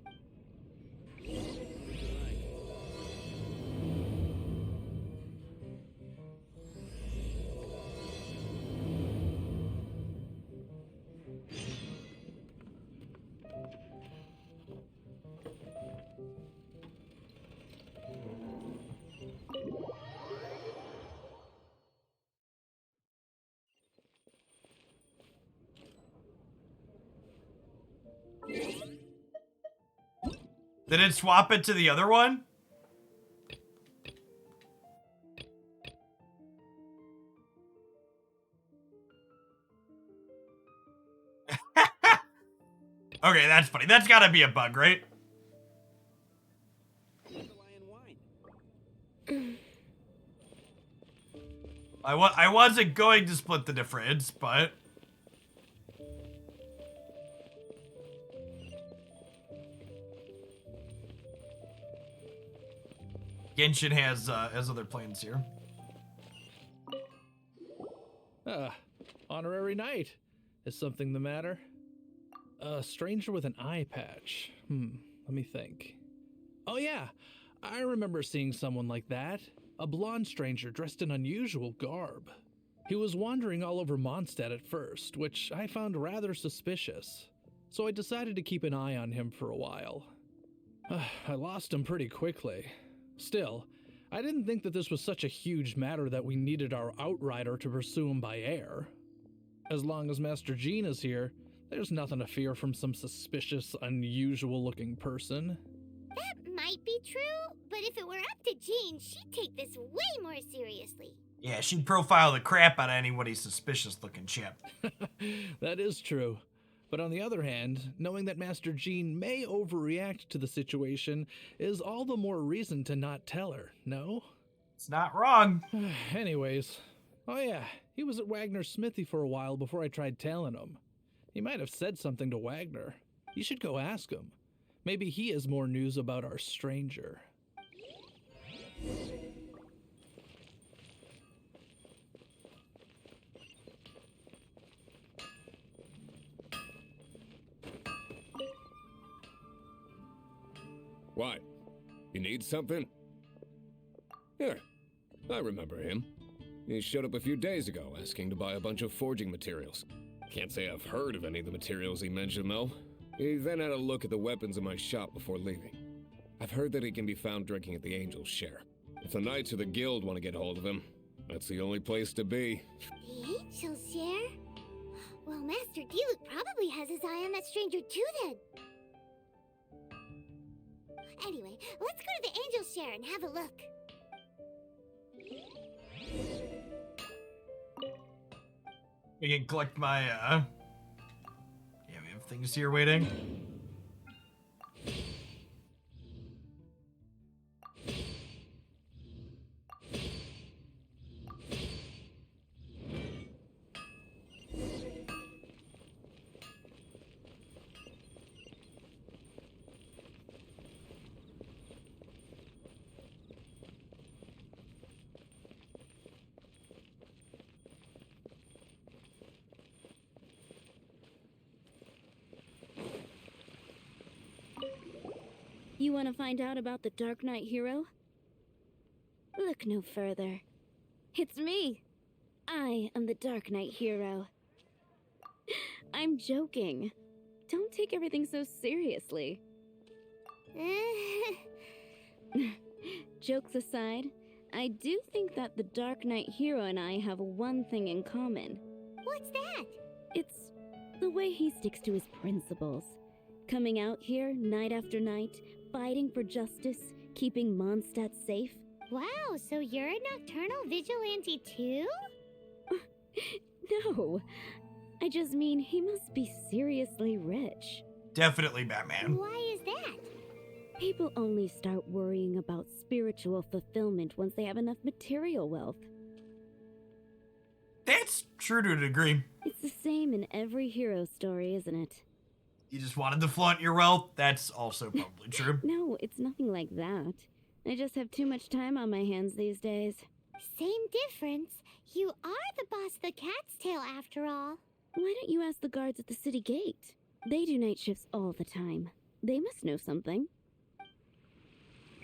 Speaker 1: Did it swap it to the other one? Okay, that's funny. That's gotta be a bug, right? I wasn't going to split the difference, but... Genshin has other plans here.
Speaker 11: Honorary knight. Is something the matter? A stranger with an eye patch. Let me think. Oh yeah, I remember seeing someone like that. A blonde stranger dressed in unusual garb. He was wandering all over Mondstadt at first, which I found rather suspicious. So I decided to keep an eye on him for a while. I lost him pretty quickly. Still, I didn't think that this was such a huge matter that we needed our outrider to pursue him by air. As long as Master Jean is here, there's nothing to fear from some suspicious, unusual-looking person.
Speaker 2: That might be true, but if it were up to Jean, she'd take this way more seriously.
Speaker 1: Yeah, she'd profile the crap out of anybody suspicious-looking chip.
Speaker 11: That is true. But on the other hand, knowing that Master Jean may overreact to the situation is all the more reason to not tell her, no?
Speaker 1: It's not wrong.
Speaker 11: Anyways, oh yeah, he was at Wagner's smithy for a while before I tried tailing him. He might have said something to Wagner. You should go ask him. Maybe he has more news about our stranger.
Speaker 8: What? You need something? Here, I remember him. He showed up a few days ago asking to buy a bunch of forging materials. Can't say I've heard of any of the materials he mentioned, though. He then had a look at the weapons in my shop before leaving. I've heard that he can be found drinking at the Angel's Share. If the Knights of the Guild want to get hold of him, that's the only place to be.
Speaker 2: The Angel's Share? Well, Master Diluc probably has his eye on that stranger too, then. Anyway, let's go to the Angel's Share and have a look.
Speaker 1: We can collect my, yeah, we have things here waiting.
Speaker 4: You want to find out about the Dark Knight hero? Look no further. It's me, I am the Dark Knight hero. I'm joking. Don't take everything so seriously. Jokes aside, I do think that the Dark Knight hero and I have one thing in common.
Speaker 2: What's that?
Speaker 4: It's the way he sticks to his principles. Coming out here night after night, fighting for justice, keeping Mondstadt safe.
Speaker 2: Wow, so you're a nocturnal vigilante too?
Speaker 4: No, I just mean he must be seriously rich.
Speaker 1: Definitely Batman.
Speaker 2: Why is that?
Speaker 4: People only start worrying about spiritual fulfillment once they have enough material wealth.
Speaker 1: That's true to a degree.
Speaker 4: It's the same in every hero story, isn't it?
Speaker 1: You just wanted to flaunt your wealth? That's also probably true.
Speaker 4: No, it's nothing like that. I just have too much time on my hands these days.
Speaker 2: Same difference. You are the boss of the Cat's Tail after all.
Speaker 4: Why don't you ask the guards at the city gate? They do night shifts all the time. They must know something.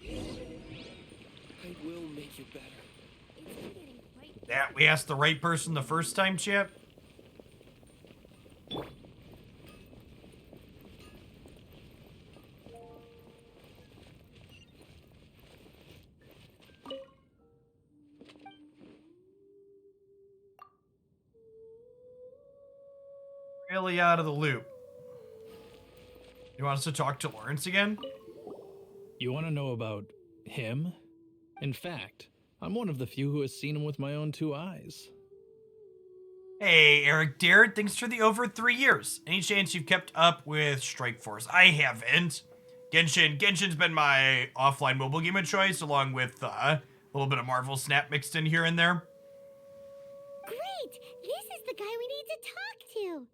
Speaker 6: I will make you better.
Speaker 1: That we asked the right person the first time, chap. Really out of the loop. You want us to talk to Lawrence again?
Speaker 11: You want to know about him? In fact, I'm one of the few who has seen him with my own 2 eyes.
Speaker 1: Hey, Eric dear, thanks for the over 3 years. Any chance you've kept up with Strike Force? I haven't. Genshin's been my offline mobile game of choice, along with a little bit of Marvel Snap mixed in here and there.
Speaker 2: Great! This is the guy we need to talk to.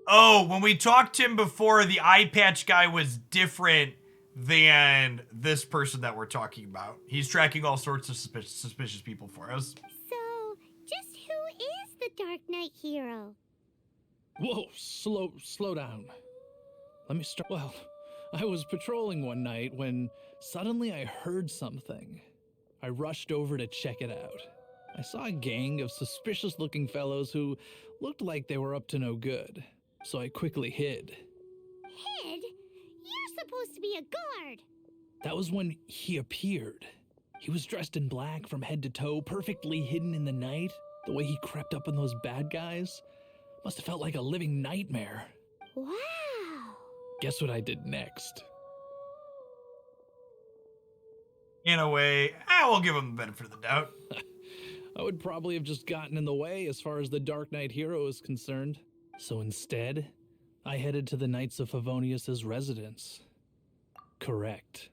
Speaker 1: Oh, when we talked to him before, the eye patch guy was different than this person that we're talking about. He's tracking all sorts of suspicious people for us.
Speaker 2: So, just who is the Dark Knight hero?
Speaker 11: Whoa, slow down. Let me start. Well, I was patrolling one night when suddenly I heard something. I rushed over to check it out. I saw a gang of suspicious-looking fellows who looked like they were up to no good. So I quickly hid.
Speaker 2: Hid? You're supposed to be a guard.
Speaker 11: That was when he appeared. He was dressed in black from head to toe, perfectly hidden in the night. The way he crept up on those bad guys must have felt like a living nightmare.
Speaker 2: Wow.
Speaker 11: Guess what I did next?
Speaker 1: In a way, I will give him the benefit of the doubt.
Speaker 11: I would probably have just gotten in the way as far as the Dark Knight hero is concerned. So instead, I headed to the Knights of Favonius' residence. Correct.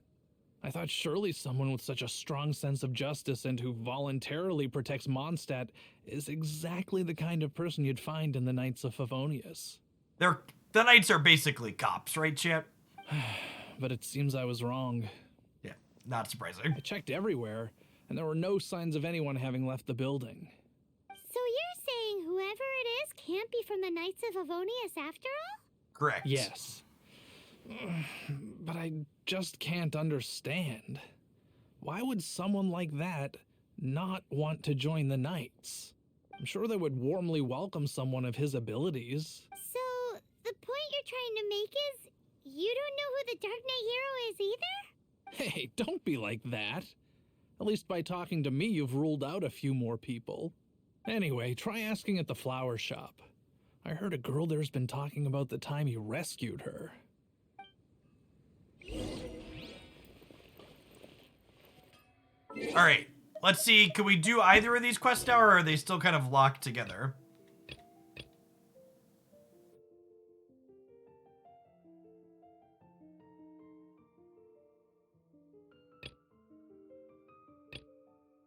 Speaker 11: I thought surely someone with such a strong sense of justice and who voluntarily protects Mondstadt is exactly the kind of person you'd find in the Knights of Favonius.
Speaker 1: The Knights are basically cops, right, chap?
Speaker 11: But it seems I was wrong.
Speaker 1: Yeah, not surprising.
Speaker 11: I checked everywhere, and there were no signs of anyone having left the building.
Speaker 2: So you're saying whoever it is can't be from the Knights of Favonius after all?
Speaker 1: Correct.
Speaker 11: Yes. But I just can't understand. Why would someone like that not want to join the Knights? I'm sure they would warmly welcome someone of his abilities.
Speaker 2: So, the point you're trying to make is you don't know who the Dark Knight hero is either?
Speaker 11: Hey, don't be like that. At least by talking to me, you've ruled out a few more people. Anyway, try asking at the flower shop. I heard a girl there's been talking about the time you rescued her.
Speaker 1: Alright, let's see. Can we do either of these quests now, or are they still kind of locked together?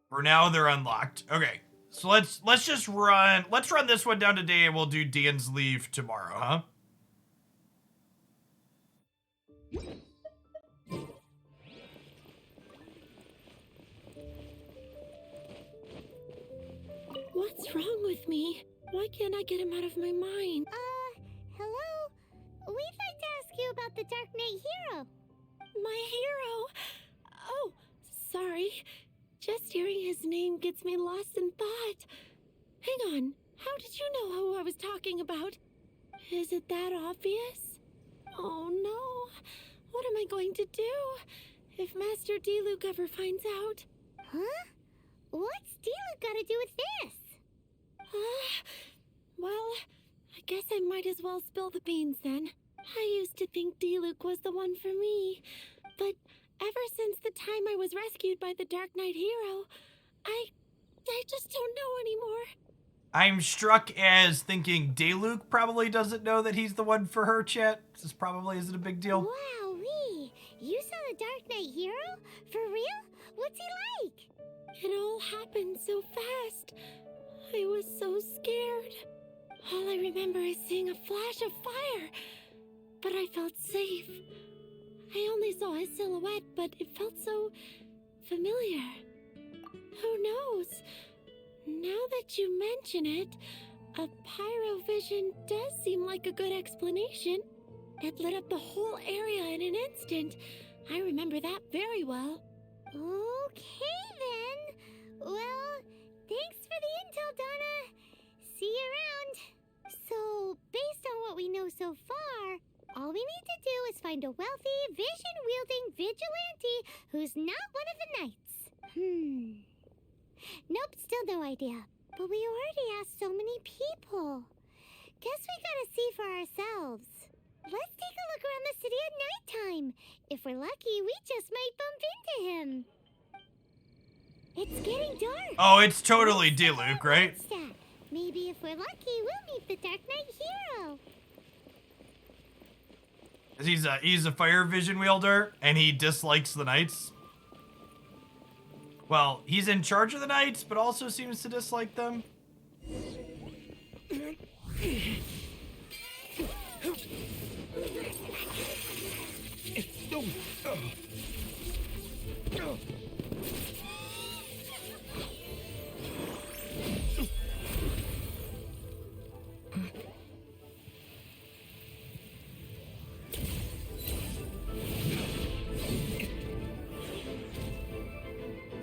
Speaker 1: For now, they're unlocked. Okay, so let's run this one down today, and we'll do Dainsleif tomorrow, huh?
Speaker 5: What's wrong with me? Why can't I get him out of my mind?
Speaker 2: Hello? We'd like to ask you about the Dark Knight hero.
Speaker 5: My hero? Oh, sorry.
Speaker 12: Just hearing his name gets me lost in thought. Hang on, how did you know who I was talking about? Is it that obvious? Oh no, what am I going to do if Master Diluc ever finds out?
Speaker 2: Huh? What's Diluc got to do with this?
Speaker 12: Well, I guess I might as well spill the beans then. I used to think Diluc was the one for me, but ever since the time I was rescued by the Dark Knight hero, I just don't know anymore.
Speaker 1: I'm struck as thinking Diluc probably doesn't know that he's the one for her, chat. This probably isn't a big deal.
Speaker 2: Wowee! You saw the Dark Knight hero? For real? What's he like?
Speaker 12: It all happened so fast. I was so scared. All I remember is seeing a flash of fire, but I felt safe. I only saw his silhouette, but it felt so familiar. Who knows? Now that you mention it, a pyrovision does seem like a good explanation. It lit up the whole area in an instant. I remember that very well.
Speaker 2: Okay then. Well, thanks for the intel, Donna. See you around. So, based on what we know so far, all we need to do is find a wealthy, vision-wielding vigilante who's not one of the knights. Nope, still no idea. But we already asked so many people. Guess we gotta see for ourselves. Let's take a look around the city at nighttime. If we're lucky, we just might bump into him. It's getting dark.
Speaker 1: Oh, it's totally Diluc, right?
Speaker 2: Maybe if we're lucky, we'll meet the Dark Knight hero.
Speaker 1: He's a fire vision wielder, and he dislikes the knights. Well, he's in charge of the knights, but also seems to dislike them.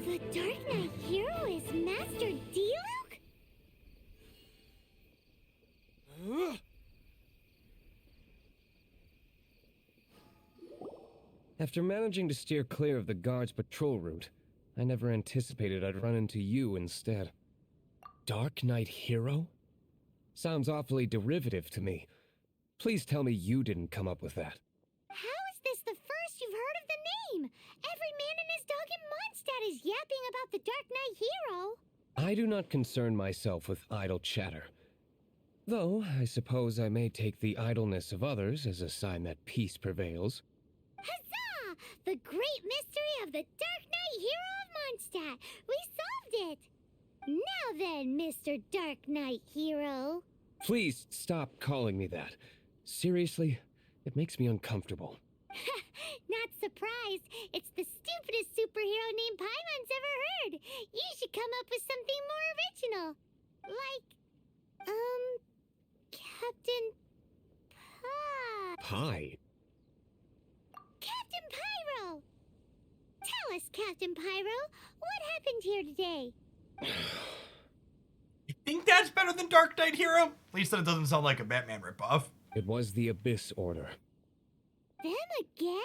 Speaker 2: The Dark Knight hero is Master Diluc?
Speaker 13: After managing to steer clear of the guard's patrol route, I never anticipated I'd run into you instead. Dark Knight hero? Sounds awfully derivative to me. Please tell me you didn't come up with that.
Speaker 2: How is this the first you've heard of the name? Every man and his dog in Mondstadt is yapping about the Dark Knight hero.
Speaker 13: I do not concern myself with idle chatter. Though, I suppose I may take the idleness of others as a sign that peace prevails.
Speaker 2: Huzzah! The great mystery of the Dark Knight hero of Mondstadt. We solved it. Now then, Mr. Dark Knight hero.
Speaker 13: Please stop calling me that. Seriously, it makes me uncomfortable.
Speaker 2: Not surprised. It's the stupidest superhero name Paimon's ever heard. You should come up with something more original. Like, Captain
Speaker 13: Pie?
Speaker 2: Captain Pyro! Tell us, Captain Pyro, what happened here today?
Speaker 1: You think that's better than Dark Knight hero? At least that it doesn't sound like a Batman ripoff.
Speaker 13: It was the Abyss Order.
Speaker 2: Them again?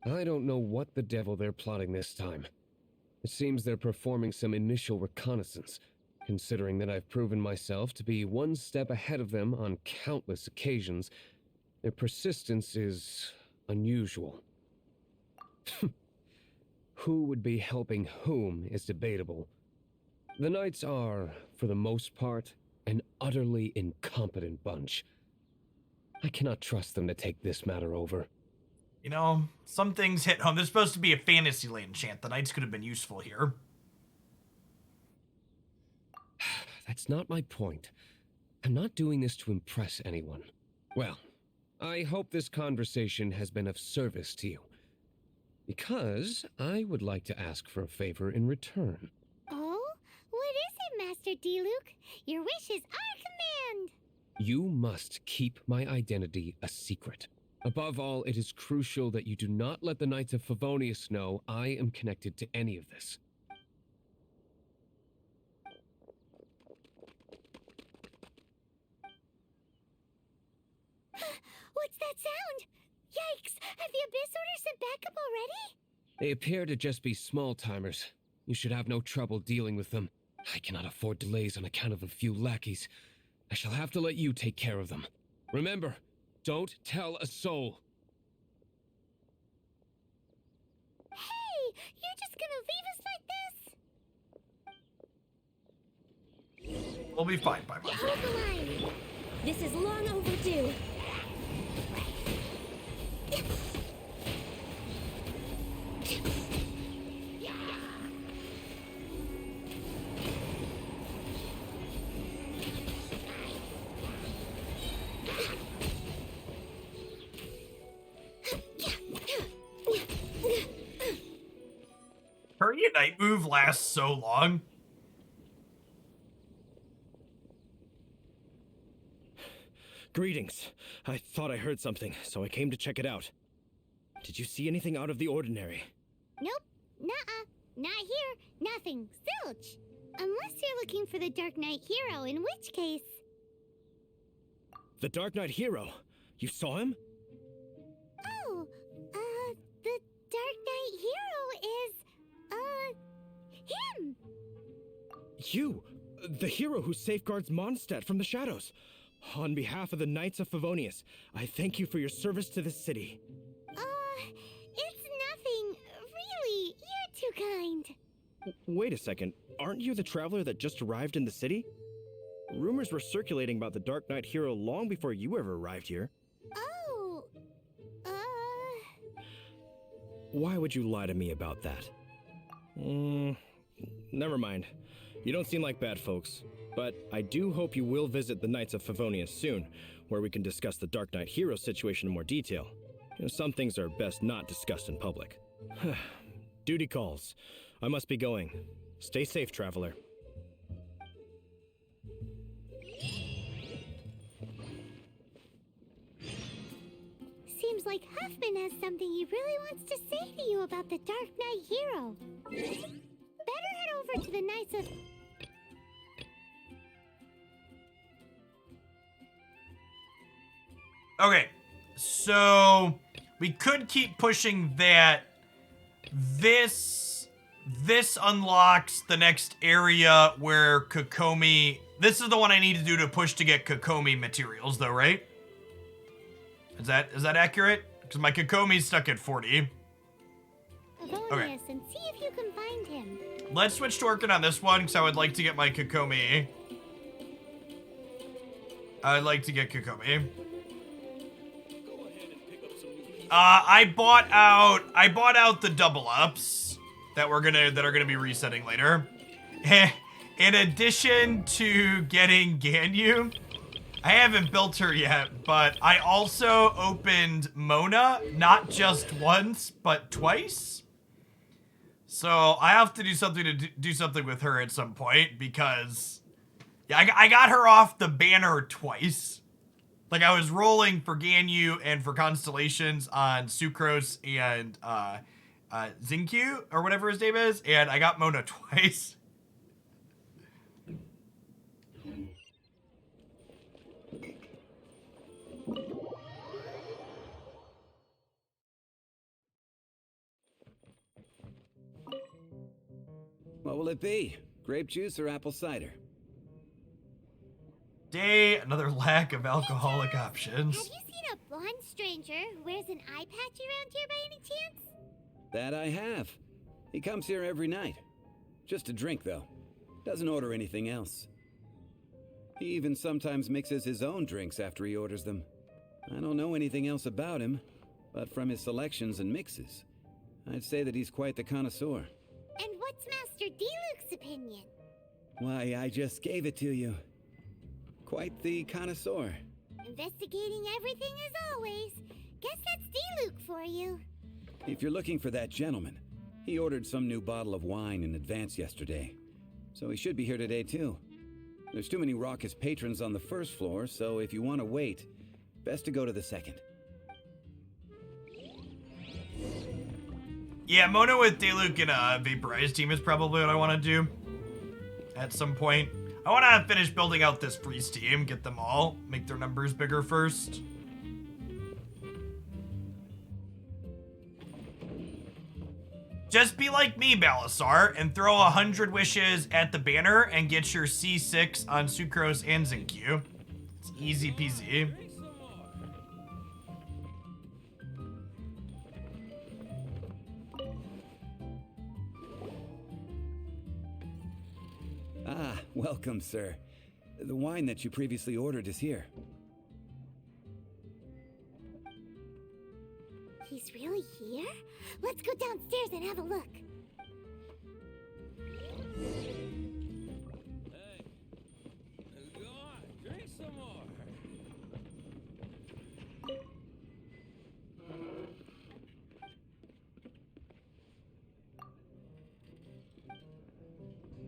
Speaker 13: I don't know what the devil they're plotting this time. It seems they're performing some initial reconnaissance, considering that I've proven myself to be one step ahead of them on countless occasions. Their persistence is unusual. Who would be helping whom is debatable. The Knights are, for the most part, an utterly incompetent bunch. I cannot trust them to take this matter over.
Speaker 1: You know, some things hit home. There's supposed to be a Fantasyland chant. The Knights could have been useful here.
Speaker 13: That's not my point. I'm not doing this to impress anyone. Well, I hope this conversation has been of service to you. Because I would like to ask for a favor in return.
Speaker 2: Oh? What is it, Master Diluc? Your wish is our command!
Speaker 13: You must keep my identity a secret. Above all, it is crucial that you do not let the Knights of Favonius know I am connected to any of this.
Speaker 2: that sound? Yikes! Have the Abyss Order sent backup already?
Speaker 13: They appear to just be small-timers. You should have no trouble dealing with them. I cannot afford delays on account of a few lackeys. I shall have to let you take care of them. Remember, don't tell a soul.
Speaker 2: Hey! You're just gonna leave us like this?
Speaker 1: We'll be fine by Monday.
Speaker 12: Hold the line. This is long overdue.
Speaker 1: Her Unite move lasts so long.
Speaker 6: Greetings. I thought I heard something, so I came to check it out. Did you see anything out of the ordinary?
Speaker 2: Nope. Nuh-uh. Not here. Nothing. Zilch. Unless you're looking for the Dark Knight Hero, in which case...
Speaker 6: The Dark Knight Hero? You saw him?
Speaker 2: Oh, the Dark Knight Hero is, him!
Speaker 6: You! The hero who safeguards Mondstadt from the shadows. On behalf of the Knights of Favonius, I thank you for your service to this city.
Speaker 2: It's nothing. Really, you're too kind.
Speaker 6: Wait a second. Aren't you the traveler that just arrived in the city? Rumors were circulating about the Dark Knight Hero long before you ever arrived here.
Speaker 2: Oh,
Speaker 6: Why would you lie to me about that? Never mind. You don't seem like bad folks. But I do hope you will visit the Knights of Favonius soon, where we can discuss the Dark Knight Hero situation in more detail. Some things are best not discussed in public. Duty calls. I must be going. Stay safe, traveler.
Speaker 2: seems like Huffman has something he really wants to say to you about the Dark Knight Hero. Better head over to the Knights of...
Speaker 1: Okay, so we could keep pushing that. This unlocks the next area where Kokomi... This is the one I need to do to push to get Kokomi materials, though, right? Is that accurate? Because my Kokomi's stuck at 40.
Speaker 2: Favonius, and see if you can find him.
Speaker 1: Let's switch to working on this one, because I would like to get my Kokomi. I'd like to get Kokomi. I bought out the double ups that are gonna be resetting later. In addition to getting Ganyu, I haven't built her yet, but I also opened Mona, not just once, but twice. So I have to do something with her at some point, because yeah, I got her off the banner twice. Like, I was rolling for Ganyu and for Constellations on Sucrose and Zinkyu, or whatever his name is, and I got Mona twice.
Speaker 10: What will it be? Grape juice or apple cider?
Speaker 1: Another lack of alcoholic options.
Speaker 2: Have you seen a blonde stranger who wears an eye patch around here by any chance?
Speaker 10: That I have. He comes here every night. Just to drink, though. Doesn't order anything else. He even sometimes mixes his own drinks after he orders them. I don't know anything else about him, but from his selections and mixes, I'd say that he's quite the connoisseur.
Speaker 2: And what's Master D-Luke's opinion?
Speaker 10: Why, I just gave it to you. Quite the connoisseur.
Speaker 2: Investigating everything as always. Guess that's D-Luke for you.
Speaker 10: If you're looking for that gentleman, he ordered some new bottle of wine in advance yesterday. So he should be here today too. There's too many raucous patrons on the first floor, so if you want to wait, best to go to the second.
Speaker 1: Yeah, Mona with Dayluk and a Vaporized team is probably what I want to do at some point. I want to finish building out this freeze team, get them all, make their numbers bigger first. Just be like me, Balasar, and throw 100 wishes at the banner and get your C6 on Sucrose and Zinkyu. It's easy peasy.
Speaker 10: Ah, welcome, sir. The wine that you previously ordered is here.
Speaker 2: He's really here? Let's go downstairs and have a look.
Speaker 9: Go on, drink some more.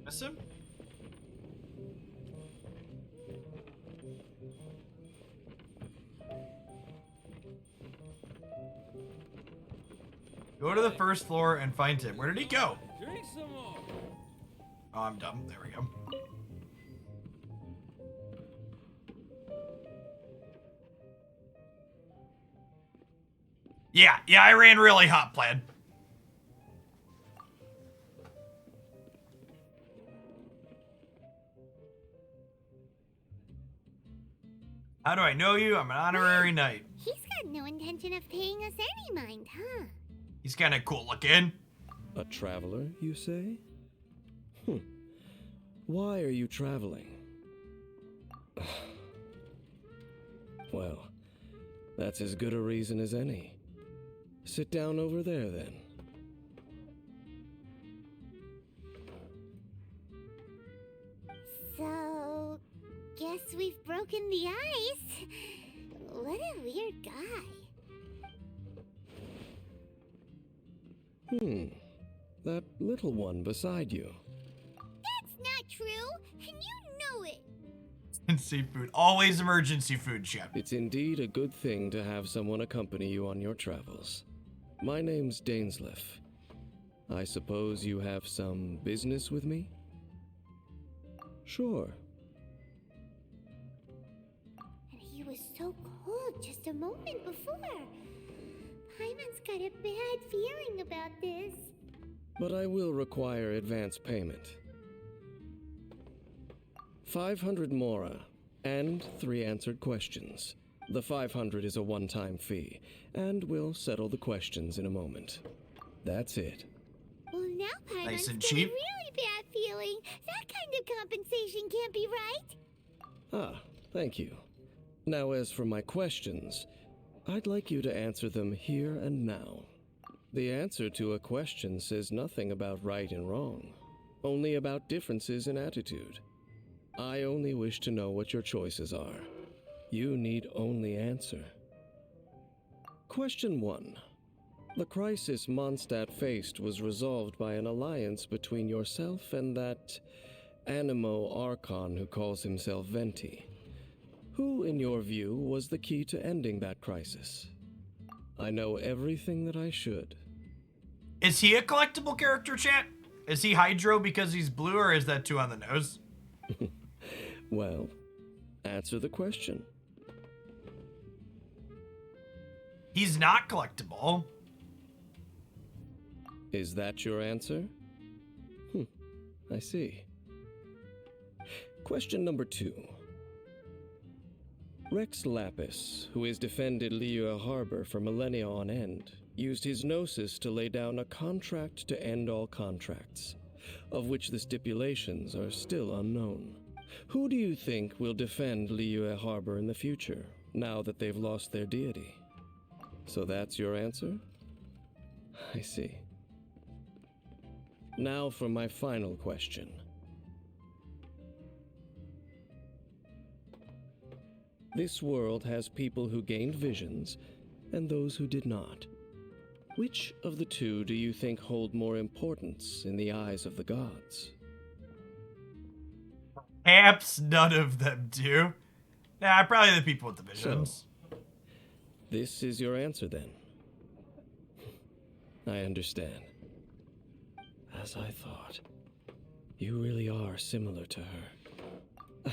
Speaker 1: Miss him? Go to the first floor and find him. Where did he go?
Speaker 9: Drink some more.
Speaker 1: Oh, I'm dumb. There we go. Yeah, I ran really hot, Plaid. How do I know you? I'm an honorary knight.
Speaker 2: He's got no intention of paying us any mind, huh?
Speaker 1: He's kind of cool looking.
Speaker 6: A traveler, you say? Why are you traveling? Well, that's as good a reason as any. Sit down over there, then.
Speaker 2: So, guess we've broken the ice. What a weird guy.
Speaker 6: That little one beside you.
Speaker 2: That's not true, and you know it.
Speaker 1: And seafood. Always emergency food, chef.
Speaker 6: It's indeed a good thing to have someone accompany you on your travels. My name's Dainsleif. I suppose you have some business with me? Sure.
Speaker 2: And he was so cold just a moment before. Paimon's got a bad feeling about this.
Speaker 6: But I will require advance payment. 500 mora, and 3 answered questions. The 500 is a one-time fee, and we'll settle the questions in a moment. That's it.
Speaker 2: Well, now Paimon's
Speaker 1: Nice and
Speaker 2: got a
Speaker 1: cheap.
Speaker 2: really bad feeling. That kind of compensation can't be right.
Speaker 6: Ah, thank you. Now as for my questions, I'd like you to answer them here and now. The answer to a question says nothing about right and wrong, only about differences in attitude. I only wish to know what your choices are. You need only answer. Question 1. The crisis Mondstadt faced was resolved by an alliance between yourself and that Animo Archon who calls himself Venti. Who, in your view, was the key to ending that crisis? I know everything that I should.
Speaker 1: Is he a collectible character, chat? Is he Hydro because he's blue, or is that too on the nose?
Speaker 6: Well, answer the question.
Speaker 1: He's not collectible.
Speaker 6: Is that your answer? I see. Question number 2. Rex Lapis, who has defended Liyue Harbor for millennia on end, used his gnosis to lay down a contract to end all contracts, of which the stipulations are still unknown. Who do you think will defend Liyue Harbor in the future, now that they've lost their deity? So that's your answer? I see. Now for my final question. This world has people who gained visions and those who did not. Which of the two do you think hold more importance in the eyes of the gods?
Speaker 1: Perhaps none of them do. Nah, probably the people with the visions.
Speaker 6: So, this is your answer then. I understand. As I thought. You really are similar to her.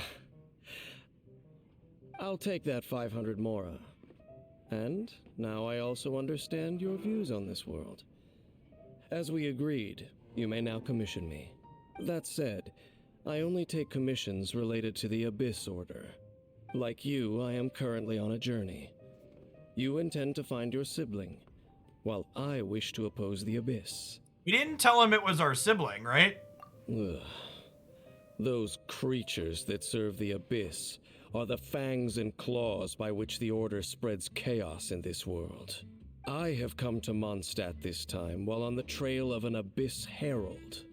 Speaker 6: I'll take that 500 mora. And now I also understand your views on this world. As we agreed, you may now commission me. That said, I only take commissions related to the Abyss Order. Like you, I am currently on a journey. You intend to find your sibling, while I wish to oppose the Abyss.
Speaker 1: We didn't tell him it was our sibling, right?
Speaker 6: Ugh. Those creatures that serve the Abyss are the fangs and claws by which the Order spreads chaos in this world. I have come to Mondstadt this time while on the trail of an Abyss Herald.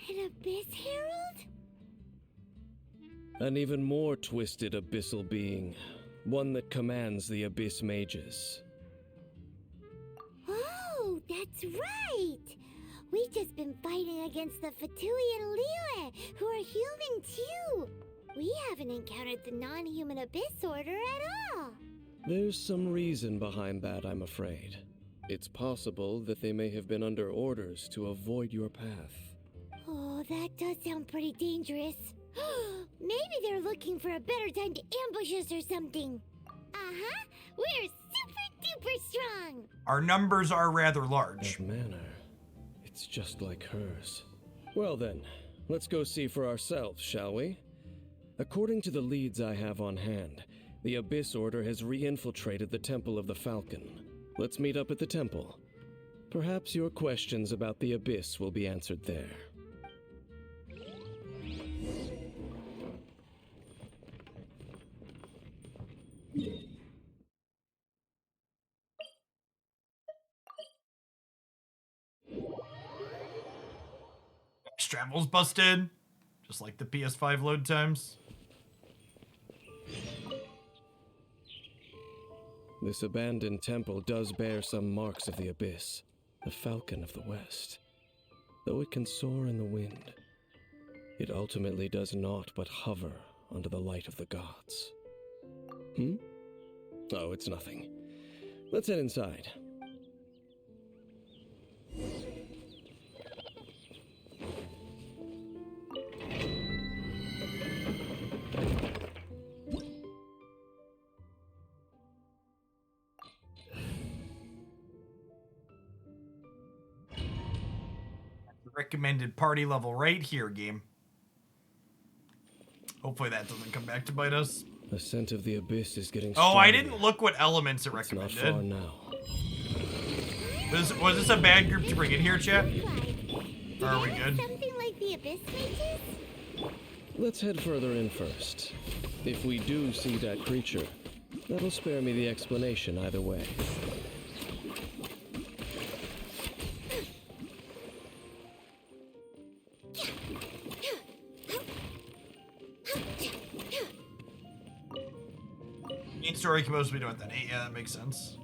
Speaker 2: An Abyss Herald?
Speaker 6: An even more twisted abyssal being, one that commands the Abyss Mages.
Speaker 2: Oh, that's right! We've just been fighting against the Fatui and Liyue, who are human too. We haven't encountered the non-human Abyss Order at all.
Speaker 6: There's some reason behind that, I'm afraid. It's possible that they may have been under orders to avoid your path.
Speaker 2: Oh, that does sound pretty dangerous. Maybe they're looking for a better time to ambush us or something. Uh-huh. We're super duper strong.
Speaker 1: Our numbers are rather large.
Speaker 6: That manner, it's just like hers. Well then, let's go see for ourselves, shall we? According to the leads I have on hand, the Abyss Order has re-infiltrated the Temple of the Falcon. Let's meet up at the temple. Perhaps your questions about the Abyss will be answered there.
Speaker 1: Travel's busted, just like the PS5 load times.
Speaker 6: This abandoned temple does bear some marks of the Abyss, the Falcon of the West. Though it can soar in the wind, it ultimately does naught but hover under the light of the gods. Oh, it's nothing. Let's head inside.
Speaker 1: Recommended party level right here, game. Hopefully that doesn't come back to bite us.
Speaker 6: The scent of the Abyss is getting
Speaker 1: stronger.
Speaker 6: Oh,
Speaker 1: I didn't look what elements it recommended.
Speaker 6: Not far now.
Speaker 1: Was this a bad group to bring in here, chat? Or are we good?
Speaker 2: Something like the Abyss Mages?
Speaker 6: Let's head further in first. If we do see that creature, that'll spare me the explanation either way.
Speaker 1: Main story supposed to be doing that. Yeah, that makes sense.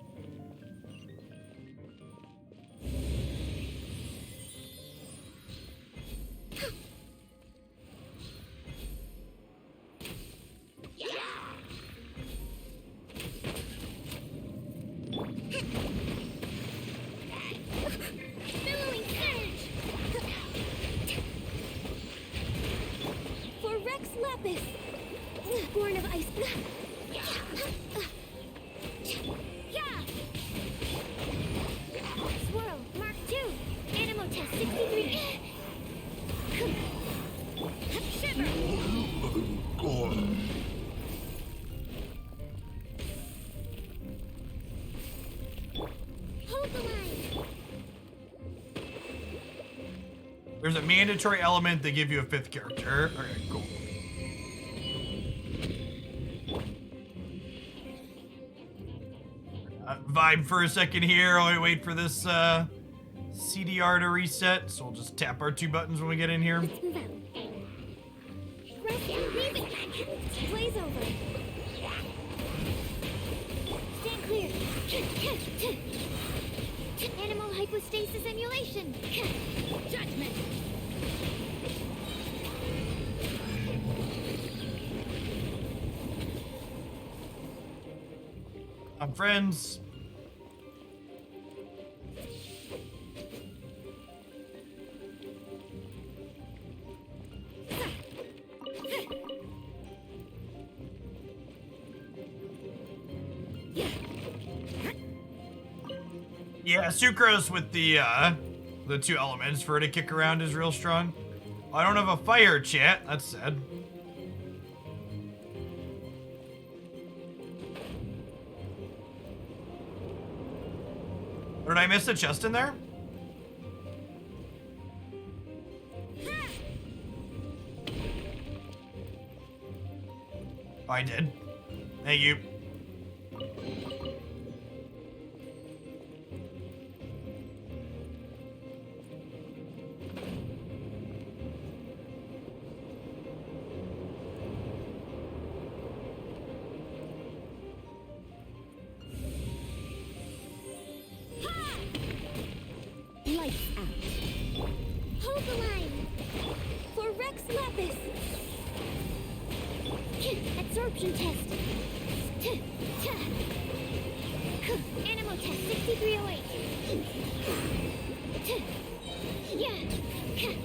Speaker 4: Born of ice. Swirl, Mark 2. Animo test 63. Shiver.
Speaker 2: Hold the line.
Speaker 1: There's a mandatory element they give you a 5th character. Okay, cool. Vibe for a second here while we wait for this CDR to reset. So we'll just tap our 2 buttons when we get in here.
Speaker 2: Let's move out.
Speaker 4: Rest and leave it. Blaze over. Stand clear. Animal hypostasis emulation. Judgment.
Speaker 1: I'm friends. Yeah, Sucrose with the The 2 elements for her to kick around is real strong. I don't have a fire, chat. That's sad. Or did I miss a chest in there? Oh, I did. Thank you.
Speaker 4: Lights out.
Speaker 2: Hold the line.
Speaker 4: For Rex Lapis. Absorption test.
Speaker 2: Animal test 6308. Yeah.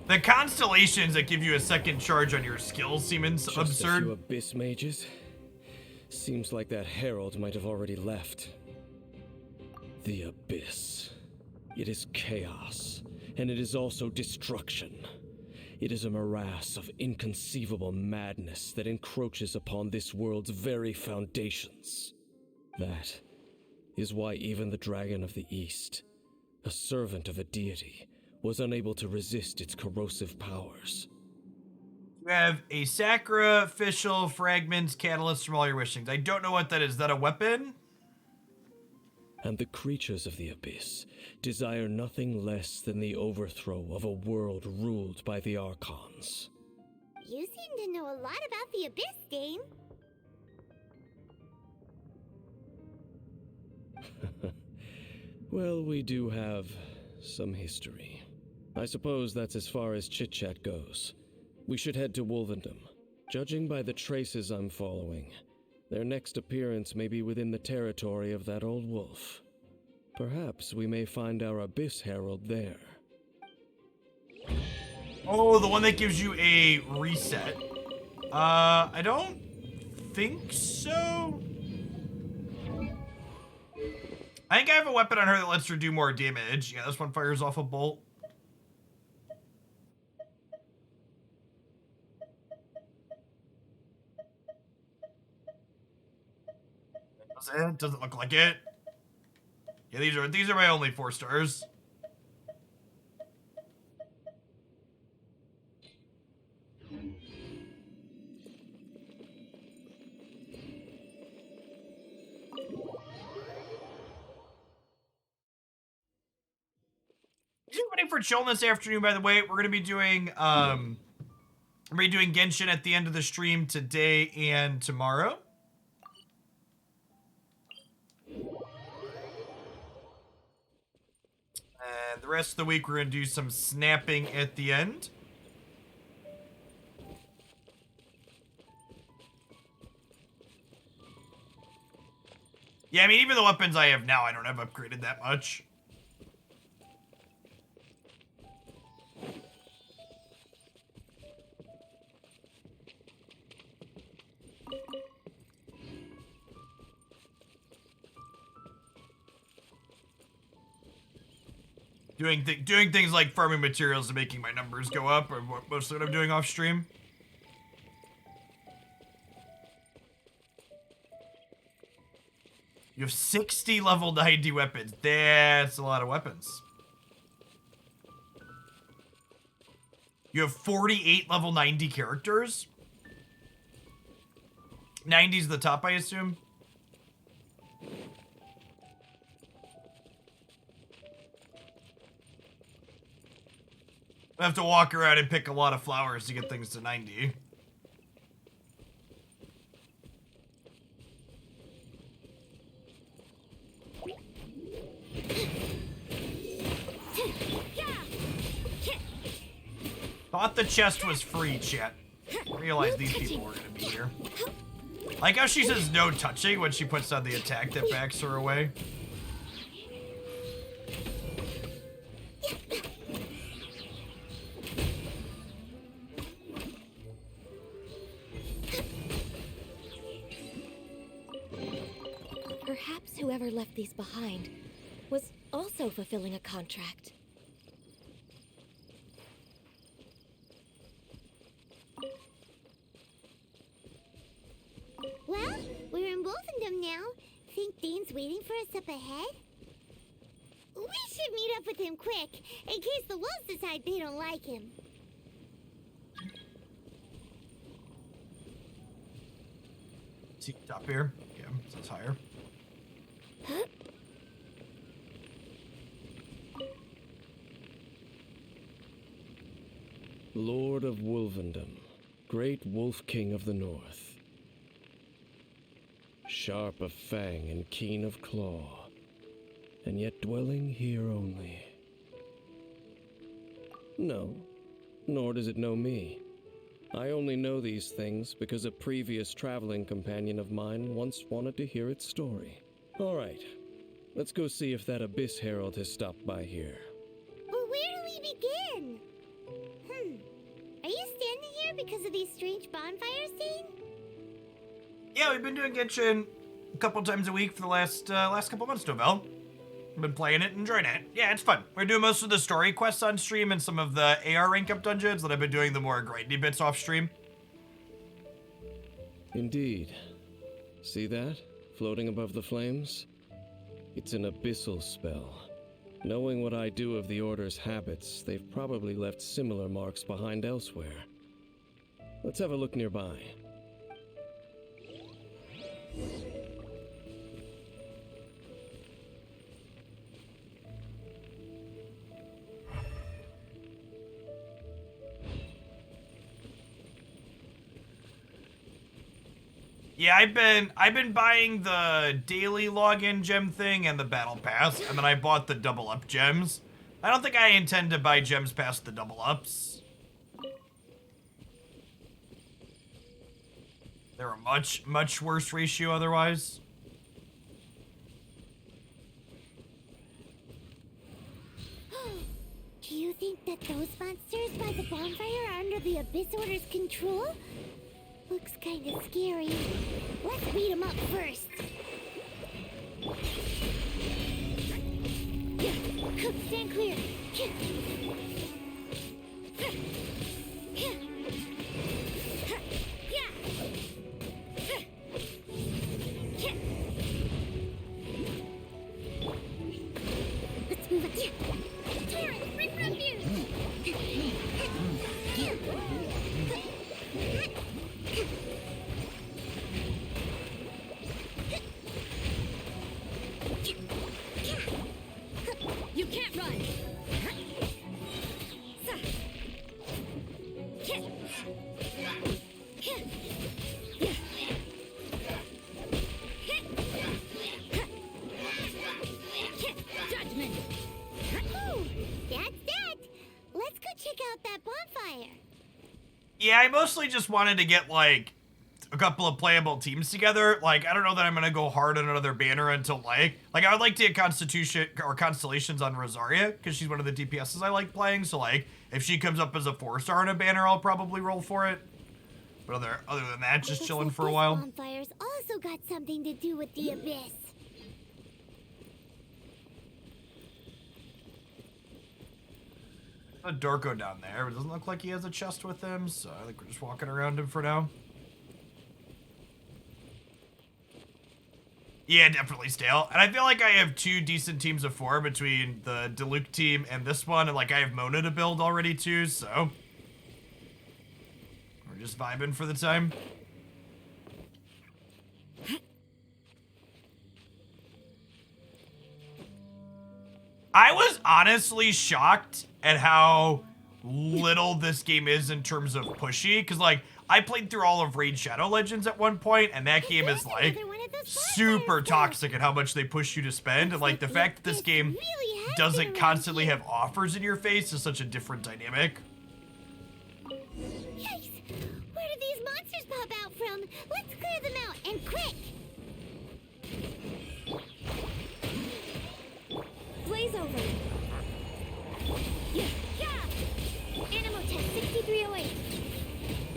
Speaker 1: The constellations that give you a second charge on your skills seem
Speaker 6: Just a
Speaker 1: absurd.
Speaker 6: few abyss mages. Seems like that Herald might have already left. The abyss. It is chaos, and it is also destruction. It is a morass of inconceivable madness that encroaches upon this world's very foundations. That is why even the Dragon of the East, a servant of a deity, was unable to resist its corrosive powers.
Speaker 1: You have a sacrificial fragments catalyst from all your wishings. I don't know what that is. Is that a weapon?
Speaker 6: And the creatures of the abyss desire nothing less than the overthrow of a world ruled by the Archons.
Speaker 2: You seem to know a lot about the Abyss, Dane.
Speaker 6: Well, we do have some history. I suppose that's as far as chit-chat goes. We should head to Wolvendom. Judging by the traces I'm following, their next appearance may be within the territory of that old wolf. Perhaps we may find our Abyss Herald there.
Speaker 1: Oh, the one that gives you a reset. I don't think so. I think I have a weapon on her that lets her do more damage. Yeah, this one fires off a bolt. Doesn't look like it. Yeah, these are my only 4 stars. Everybody for chilling this afternoon, by the way. We're gonna be doing Genshin at the end of the stream today and tomorrow. And the rest of the week, we're going to do some snapping at the end. Yeah, I mean, even the weapons I have now, I don't have upgraded that much. Doing things like farming materials and making my numbers go up, or most of what I'm doing off stream. You have 60 level 90 weapons. That's a lot of weapons. You have 48 level 90 characters. 90's the top, I assume. I have to walk around and pick a lot of flowers to get things to 90. Thought the chest was free, chat. Realized these people were gonna be here. Like how she says no touching when she puts on the attack that backs her away.
Speaker 12: Perhaps whoever left these behind was also also fulfilling a contract.
Speaker 2: Well, we're in Wolfendom now. Think Dane's waiting for us up ahead? We should meet up with him quick, in case the wolves decide they don't like him.
Speaker 1: See, top here. Yeah, so it's higher.
Speaker 6: Lord of Wolvendom, great Wolf King of the North. Sharp of fang and keen of claw, and yet dwelling here only. No, nor does it know me. I only know these things because a previous traveling companion of mine once wanted to hear its story. All right, let's go see if that Abyss Herald has stopped by here.
Speaker 2: Well, where do we begin? Are you standing here because of these strange bonfires, Dane?
Speaker 1: Yeah, we've been doing Genshin a couple times a week for the last couple months, Novell. Been playing it and enjoying it. Yeah, it's fun. We're doing most of the story quests on stream and some of the AR rank up dungeons that I've been doing the more grindy bits off stream.
Speaker 6: Indeed. See that? Floating above the flames? It's an abyssal spell. Knowing what I do of the Order's habits, they've probably left similar marks behind elsewhere. Let's have a look nearby.
Speaker 1: Yeah, I've been buying the daily login gem thing and the battle pass, and then I bought the double up gems. I don't think I intend to buy gems past the double ups. They're a much worse ratio otherwise.
Speaker 2: Do you think that those monsters by the bonfire are under the Abyss Order's control? Looks kinda scary. Let's beat them up first.
Speaker 4: Stand clear.
Speaker 2: Let's move it. Terrence, bring refuge!
Speaker 4: You can't run. Judgment.
Speaker 2: Whew, that's that. Let's go check out that bonfire.
Speaker 1: Yeah, I mostly just wanted to get, like, a couple of playable teams together. Like, I don't know that I'm gonna go hard on another banner until, like I would like to get Constitution or Constellations on Rosaria, because she's one of the DPSs I like playing, so, like, if she comes up as a 4-star in a banner, I'll probably roll for it. But other than that, just chilling for a while.
Speaker 2: Bonfires also got something to do with the Abyss.
Speaker 1: A Dorko down there, but it doesn't look like he has a chest with him, so I think we're just walking around him for now. Yeah, definitely stale. And I feel like I have 2 decent teams of 4 between the Diluc team and this one, and like I have Mona to build already too, so we're just vibing for the time. I was honestly shocked at how little this game is in terms of pushy, because like I played through all of Raid Shadow Legends at one point, and that game is like super toxic at how much they push you to spend, and like the fact that this game doesn't constantly have offers in your face is such a different dynamic.
Speaker 2: Yikes! Where did these monsters pop out from? Let's clear them out, and quick!
Speaker 4: Blaze over. Animal test 6308.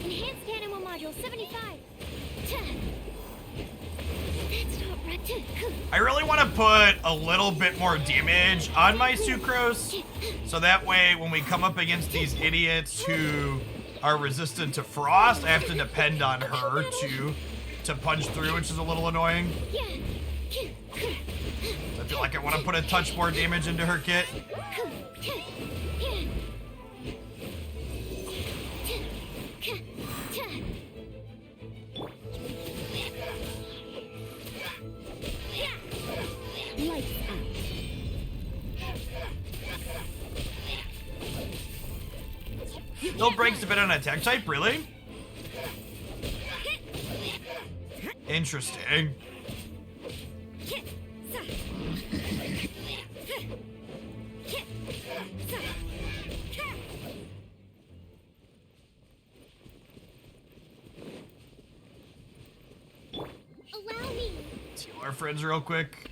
Speaker 4: Enhanced animal module 75.
Speaker 2: That's not
Speaker 1: I really want to put a little bit more damage on my Sucrose, so that way when we come up against these idiots who are resistant to frost, I have to depend on her to punch through, which is a little annoying. I feel like I want to put a touch more damage into her kit. Still breaks a bit on attack type, really? Interesting.
Speaker 2: Allow me.
Speaker 1: Let's heal our friends real quick.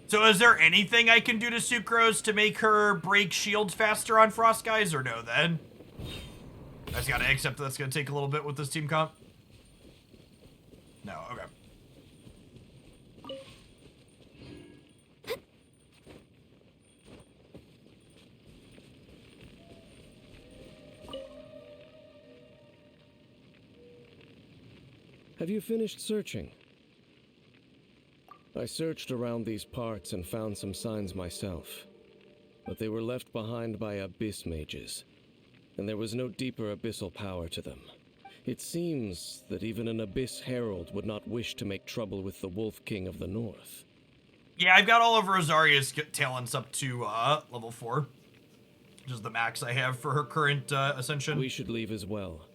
Speaker 1: So is there anything I can do to Sucrose to make her break shields faster on Frost guys, or no then? I just gotta accept that's gonna take a little bit with this team comp. No, okay.
Speaker 13: Have you finished searching? I searched around these parts and found some signs myself, but they were left behind by abyss mages, and there was no deeper abyssal power to them. It seems that even an abyss herald would not wish to make trouble with the Wolf King of the North.
Speaker 1: Yeah, I've got all of Rosaria's talents up to level 4, which is the max I have for her current ascension.
Speaker 13: We should leave as well.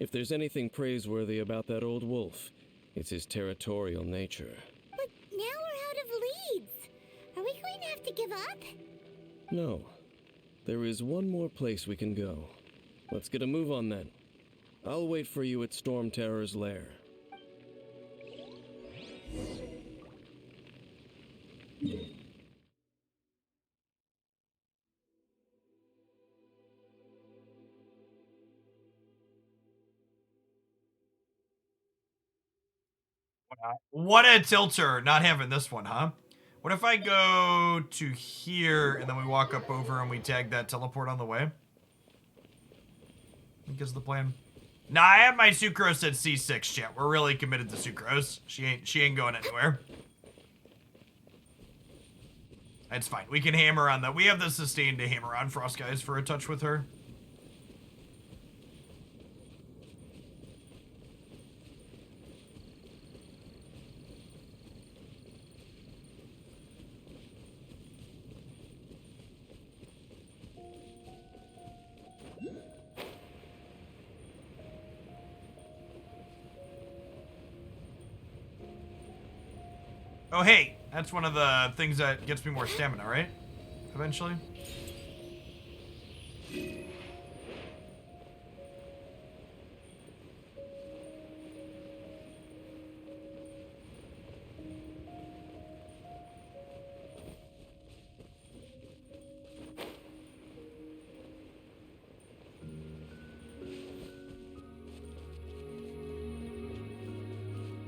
Speaker 13: If there's anything praiseworthy about that old wolf, it's his territorial nature.
Speaker 2: But now we're out of leads. Are we going to have to give up?
Speaker 13: No. There is one more place we can go. Let's get a move on then. I'll wait for you at Storm Terror's lair.
Speaker 1: What a tilter, not having this one, huh? What if I go to here and then we walk up over and we tag that teleport on the way? I think is the plan. Nah, I have my Sucrose at C6, chat. We're really committed to Sucrose. She ain't going anywhere. That's fine. We can hammer on that. We have the sustain to hammer on Frost guys for a touch with her. Oh, hey, that's one of the things that gets me more stamina, right? Eventually.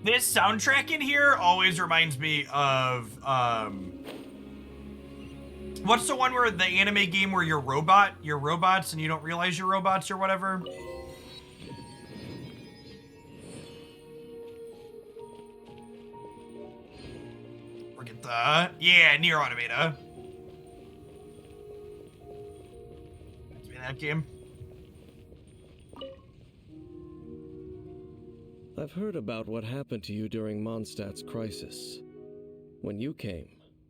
Speaker 1: This soundtrack in here always reminds me of, what's the one where the anime game where you're robots and you don't realize you're robots or whatever? Forget the, yeah, Nier Automata. Reminds me of that game.
Speaker 13: I've heard about what happened to you during Mondstadt's crisis. When you came,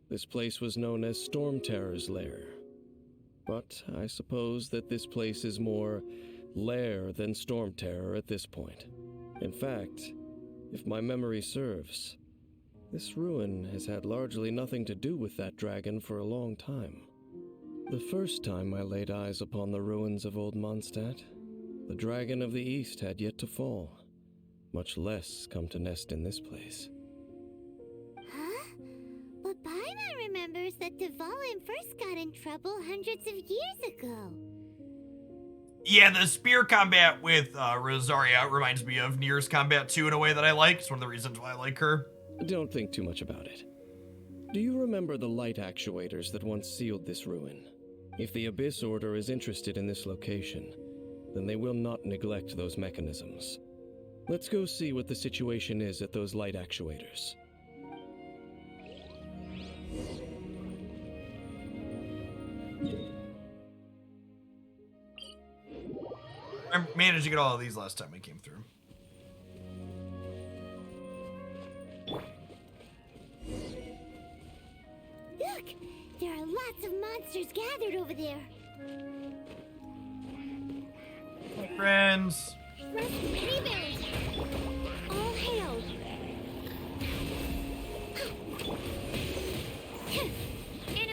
Speaker 13: this place was known as Storm Terror's lair. But I suppose that this place is more lair than Storm Terror at this point. In fact, if my memory serves, this ruin has had largely nothing to do with that dragon for a long time. The first time I laid eyes upon the ruins of old Mondstadt, the Dragon of the East had yet to fall.
Speaker 6: much less come to nest in this place.
Speaker 2: Huh? But Paimon remembers that Dvalin first got in trouble hundreds of years ago.
Speaker 1: Yeah, the spear combat with Rosaria reminds me of Nier's Combat 2 in a way that I like. It's one of the reasons why I like her.
Speaker 6: Don't think too much about it. Do you remember the light actuators that once sealed this ruin? If the Abyss Order is interested in this location, then they will not neglect those mechanisms. Let's go see what the situation is at those light actuators.
Speaker 1: I managed to get all of these last time we came through.
Speaker 2: Look! There are lots of monsters gathered over there.
Speaker 1: Friends.
Speaker 2: Rebuild! All hail!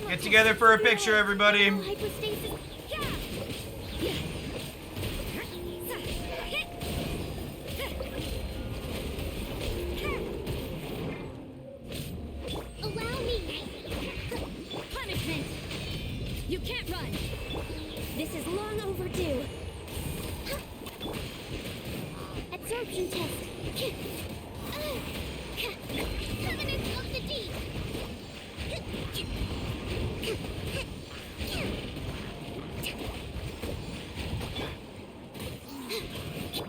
Speaker 1: Get together for a picture, everybody.
Speaker 2: Hypostasis.
Speaker 4: Allow me. Punishment. You can't run. This is long overdue. Absorption test.
Speaker 2: Covenant of the Deep.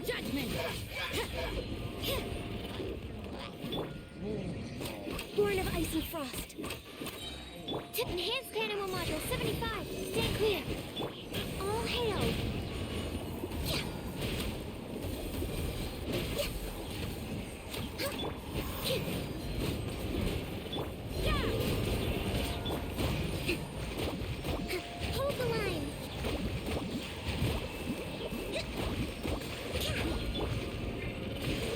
Speaker 4: Judgment. Born of ice and frost. Enhanced animal module 75. Stand clear. All hail.
Speaker 2: Hold the line.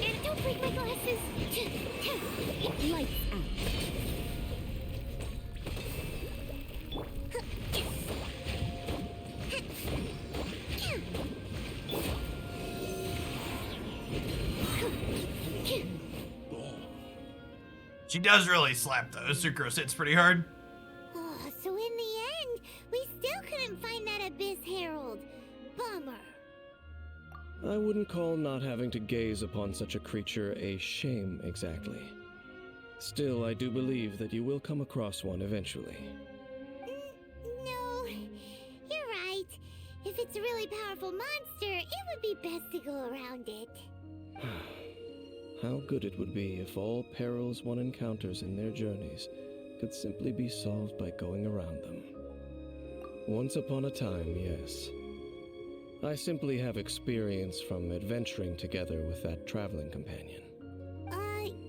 Speaker 2: And don't break my glasses.
Speaker 4: Lights out.
Speaker 1: She does really slap though. Sucrose hits pretty hard.
Speaker 2: Oh, so in the end, we still couldn't find that Abyss Herald. Bummer.
Speaker 6: I wouldn't call not having to gaze upon such a creature a shame exactly. Still, I do believe that you will come across one eventually.
Speaker 2: No, you're right. If it's a really powerful monster, it would be best to go around it.
Speaker 6: How good it would be if all perils one encounters in their journeys could simply be solved by going around them. Once upon a time, yes. I simply have experience from adventuring together with that traveling companion.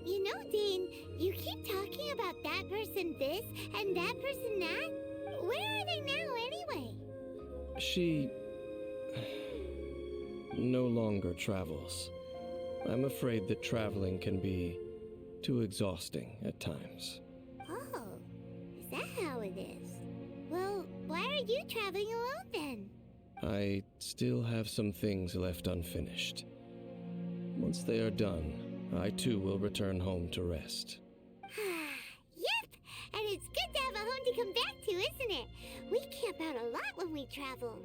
Speaker 2: You know, Dane, you keep talking about that person this and that person that. Where are they now, anyway?
Speaker 6: She no longer travels. I'm afraid that traveling can be too exhausting at times.
Speaker 2: Oh, is that how it is? Well, why are you traveling alone then?
Speaker 6: I still have some things left unfinished. Once they are done, I too will return home to rest.
Speaker 2: Yep, and it's good to have a home to come back to, isn't it? We camp out a lot when we travel.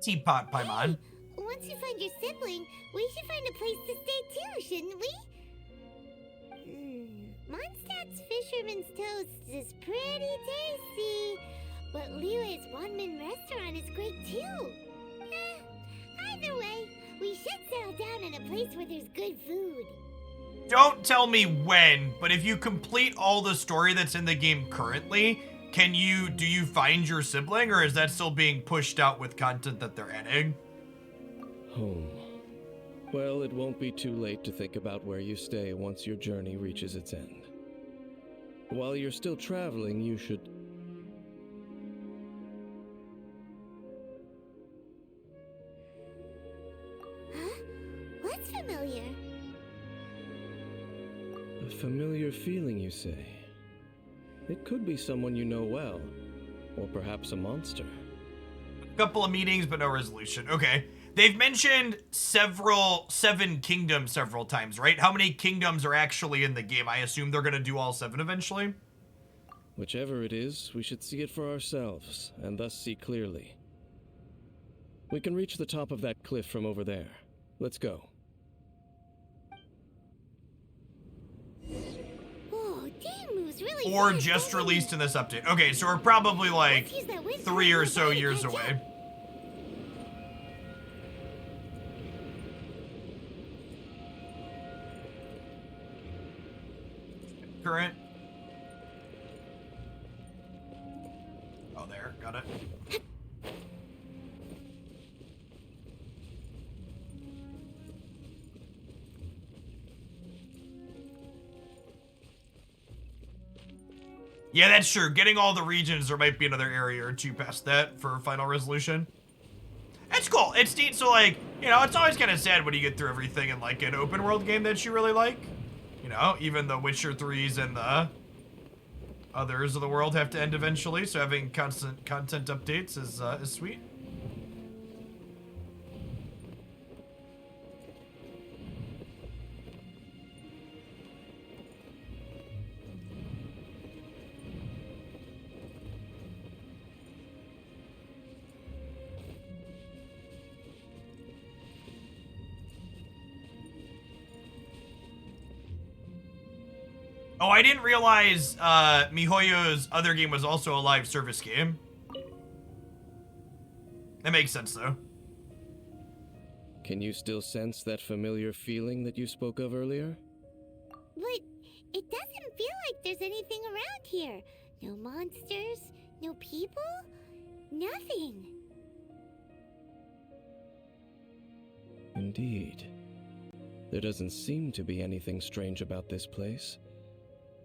Speaker 1: Teapot, Paimon.
Speaker 2: Hey, once you find your sibling, we should find a place to stay too, shouldn't we? Mondstadt's Fisherman's Toast is pretty tasty, but Liyue's one-man restaurant is great too. Either way, we should settle down in a place where there's good food.
Speaker 1: Don't tell me when, but if you complete all the story that's in the game currently, do you find your sibling, or is that still being pushed out with content that they're adding?
Speaker 6: Home. Well, it won't be too late to think about where you stay once your journey reaches its end. While you're still traveling, you should...
Speaker 2: Huh? What's familiar?
Speaker 6: A familiar feeling, you say? It could be someone you know well, or perhaps a monster.
Speaker 1: A couple of meetings, but no resolution. Okay. They've mentioned seven kingdoms several times, right? How many kingdoms are actually in the game? I assume they're gonna do all 7 eventually.
Speaker 8: Whichever it is, we should see it for ourselves, and thus see clearly. We can reach the top of that cliff from over there. Let's go.
Speaker 2: Whoa, Dan moves really
Speaker 1: Or
Speaker 2: fast,
Speaker 1: just
Speaker 2: doesn't he?
Speaker 1: released in this update. Okay, so we're probably like
Speaker 2: Let's use that wind
Speaker 1: 3 or
Speaker 2: power
Speaker 1: so
Speaker 2: to
Speaker 1: years
Speaker 2: catch
Speaker 1: away.
Speaker 2: up.
Speaker 1: Current. Oh, there. Got it. Yeah, that's true. Getting all the regions, there might be another area or two past that for final resolution. It's cool. It's neat. So, like, you know, it's always kind of sad when you get through everything in, like, an open world game that you really like. You know, even the Witcher 3s and the others of the world have to end eventually, so having constant content updates is sweet. Oh, I didn't realize MiHoYo's other game was also a live service game. That makes sense, though.
Speaker 8: Can you still sense that familiar feeling that you spoke of earlier?
Speaker 2: But it doesn't feel like there's anything around here. No monsters, no people, nothing.
Speaker 8: Indeed. There doesn't seem to be anything strange about this place.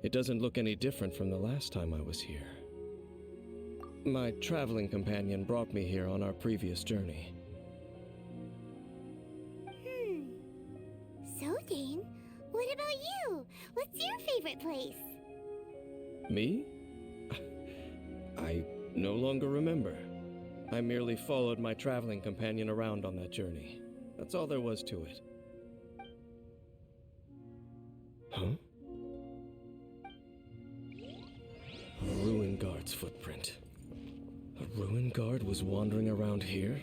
Speaker 8: It doesn't look any different from the last time I was here. My traveling companion brought me here on our previous journey.
Speaker 2: So, Dane, what about you? What's your favorite place?
Speaker 8: Me? I no longer remember. I merely followed my traveling companion around on that journey. That's all there was to it. Huh? A ruin guard's footprint. A ruin guard was wandering around here?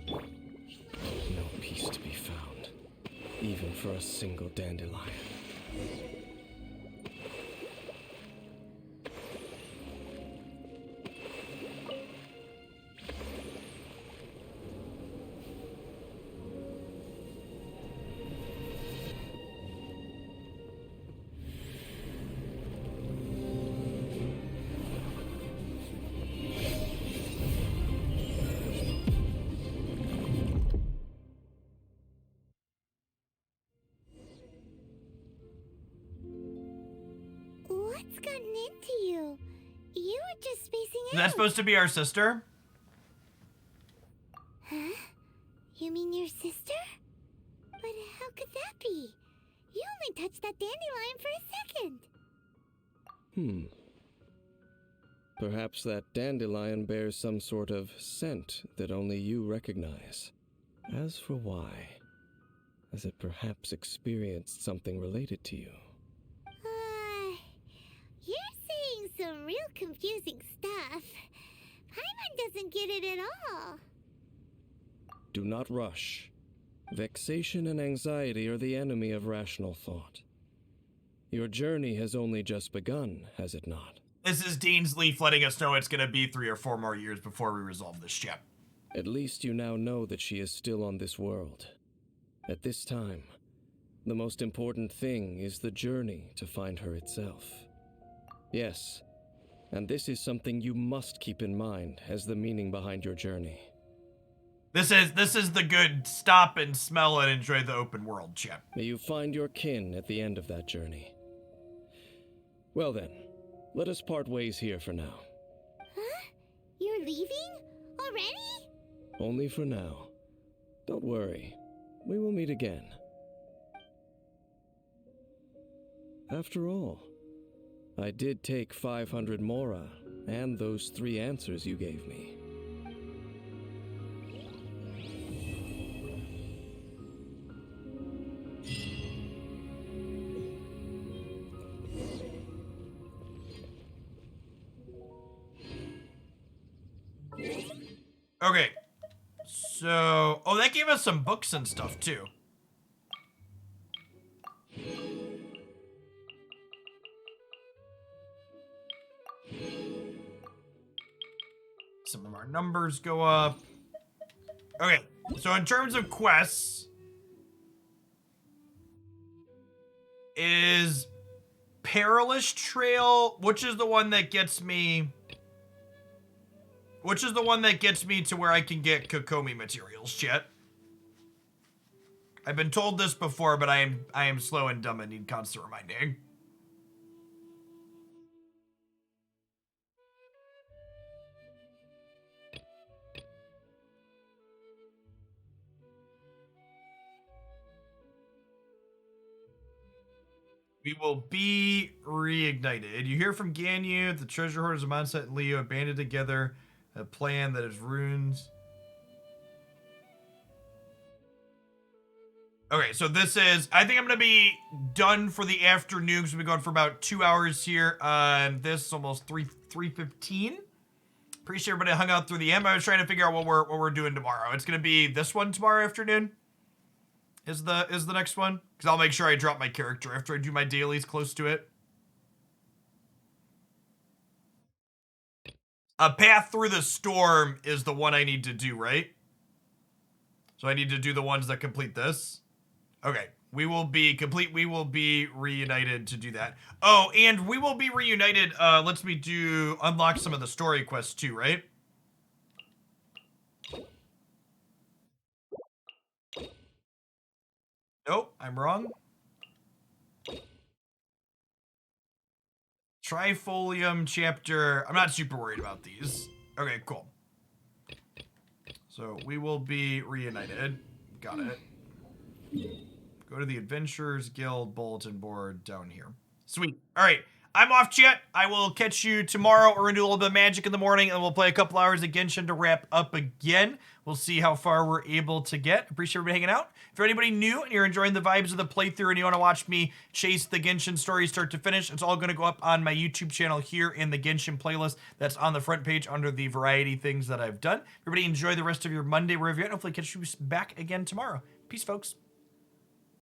Speaker 8: No peace to be found, even for a single dandelion.
Speaker 2: What's gotten into you? You were just spacing
Speaker 1: Is
Speaker 2: out.
Speaker 1: that supposed to be our sister?
Speaker 2: Huh? You mean your sister? But how could that be? You only touched that dandelion for a second.
Speaker 8: Perhaps that dandelion bears some sort of scent that only you recognize. As for why, has it perhaps experienced something related to you?
Speaker 2: You're saying some real confusing stuff. Paimon doesn't get it at all.
Speaker 8: Do not rush. Vexation and anxiety are the enemy of rational thought. Your journey has only just begun, has it not?
Speaker 1: This is Dainsleif letting us know it's going to be 3 or 4 more years before we resolve this ship.
Speaker 8: At least you now know that she is still on this world. At this time, the most important thing is the journey to find her itself. Yes, and this is something you must keep in mind as the meaning behind your journey.
Speaker 1: This is the good stop and smell and enjoy the open world ship.
Speaker 8: May you find your kin at the end of that journey. Well then, let us part ways here for now.
Speaker 2: Huh? You're leaving? Already?
Speaker 8: Only for now. Don't worry, we will meet again. After all, I did take 500 mora and those 3 answers you gave me.
Speaker 1: Okay. So, oh, that gave us some books and stuff too. Some of our numbers go up. Okay, so in terms of quests, is Perilous Trail, which is the one that gets me... Which is the one that gets me to where I can get Kokomi materials, chat? I've been told this before, but I am slow and dumb and need constant reminding. We will be reignited. You hear from Ganyu, the treasure hoarders of Monset and Leo banded together a plan that is runes. Okay, so this is, I think I'm going to be done for the afternoon because we've been going for about 2 hours here on this, almost 3:15. Pretty sure everybody hung out through the end. I was trying to figure out what we're doing tomorrow. It's going to be this one tomorrow afternoon. Is the next one? Because I'll make sure I drop my character after I do my dailies close to it. A Path Through the Storm is the one I need to do, right? So I need to do the ones that complete this. Okay. We will be reunited to do that. Oh, and we will be reunited. Lets me unlock some of the story quests too, right? Nope, I'm wrong. Trifolium chapter. I'm not super worried about these. Okay, cool. So we will be reunited. Got it. Go to the Adventurers Guild bulletin board down here. Sweet. All right. I'm off, chat. I will catch you tomorrow. We're going to do a little bit of magic in the morning, and we'll play a couple hours of Genshin to wrap up again. We'll see how far we're able to get. Appreciate everybody hanging out. If you're anybody new and you're enjoying the vibes of the playthrough and you want to watch me chase the Genshin story start to finish, it's all going to go up on my YouTube channel here in the Genshin playlist that's on the front page under the variety things that I've done. Everybody enjoy the rest of your Monday wherever you're at. Hopefully catch you back again tomorrow. Peace, folks.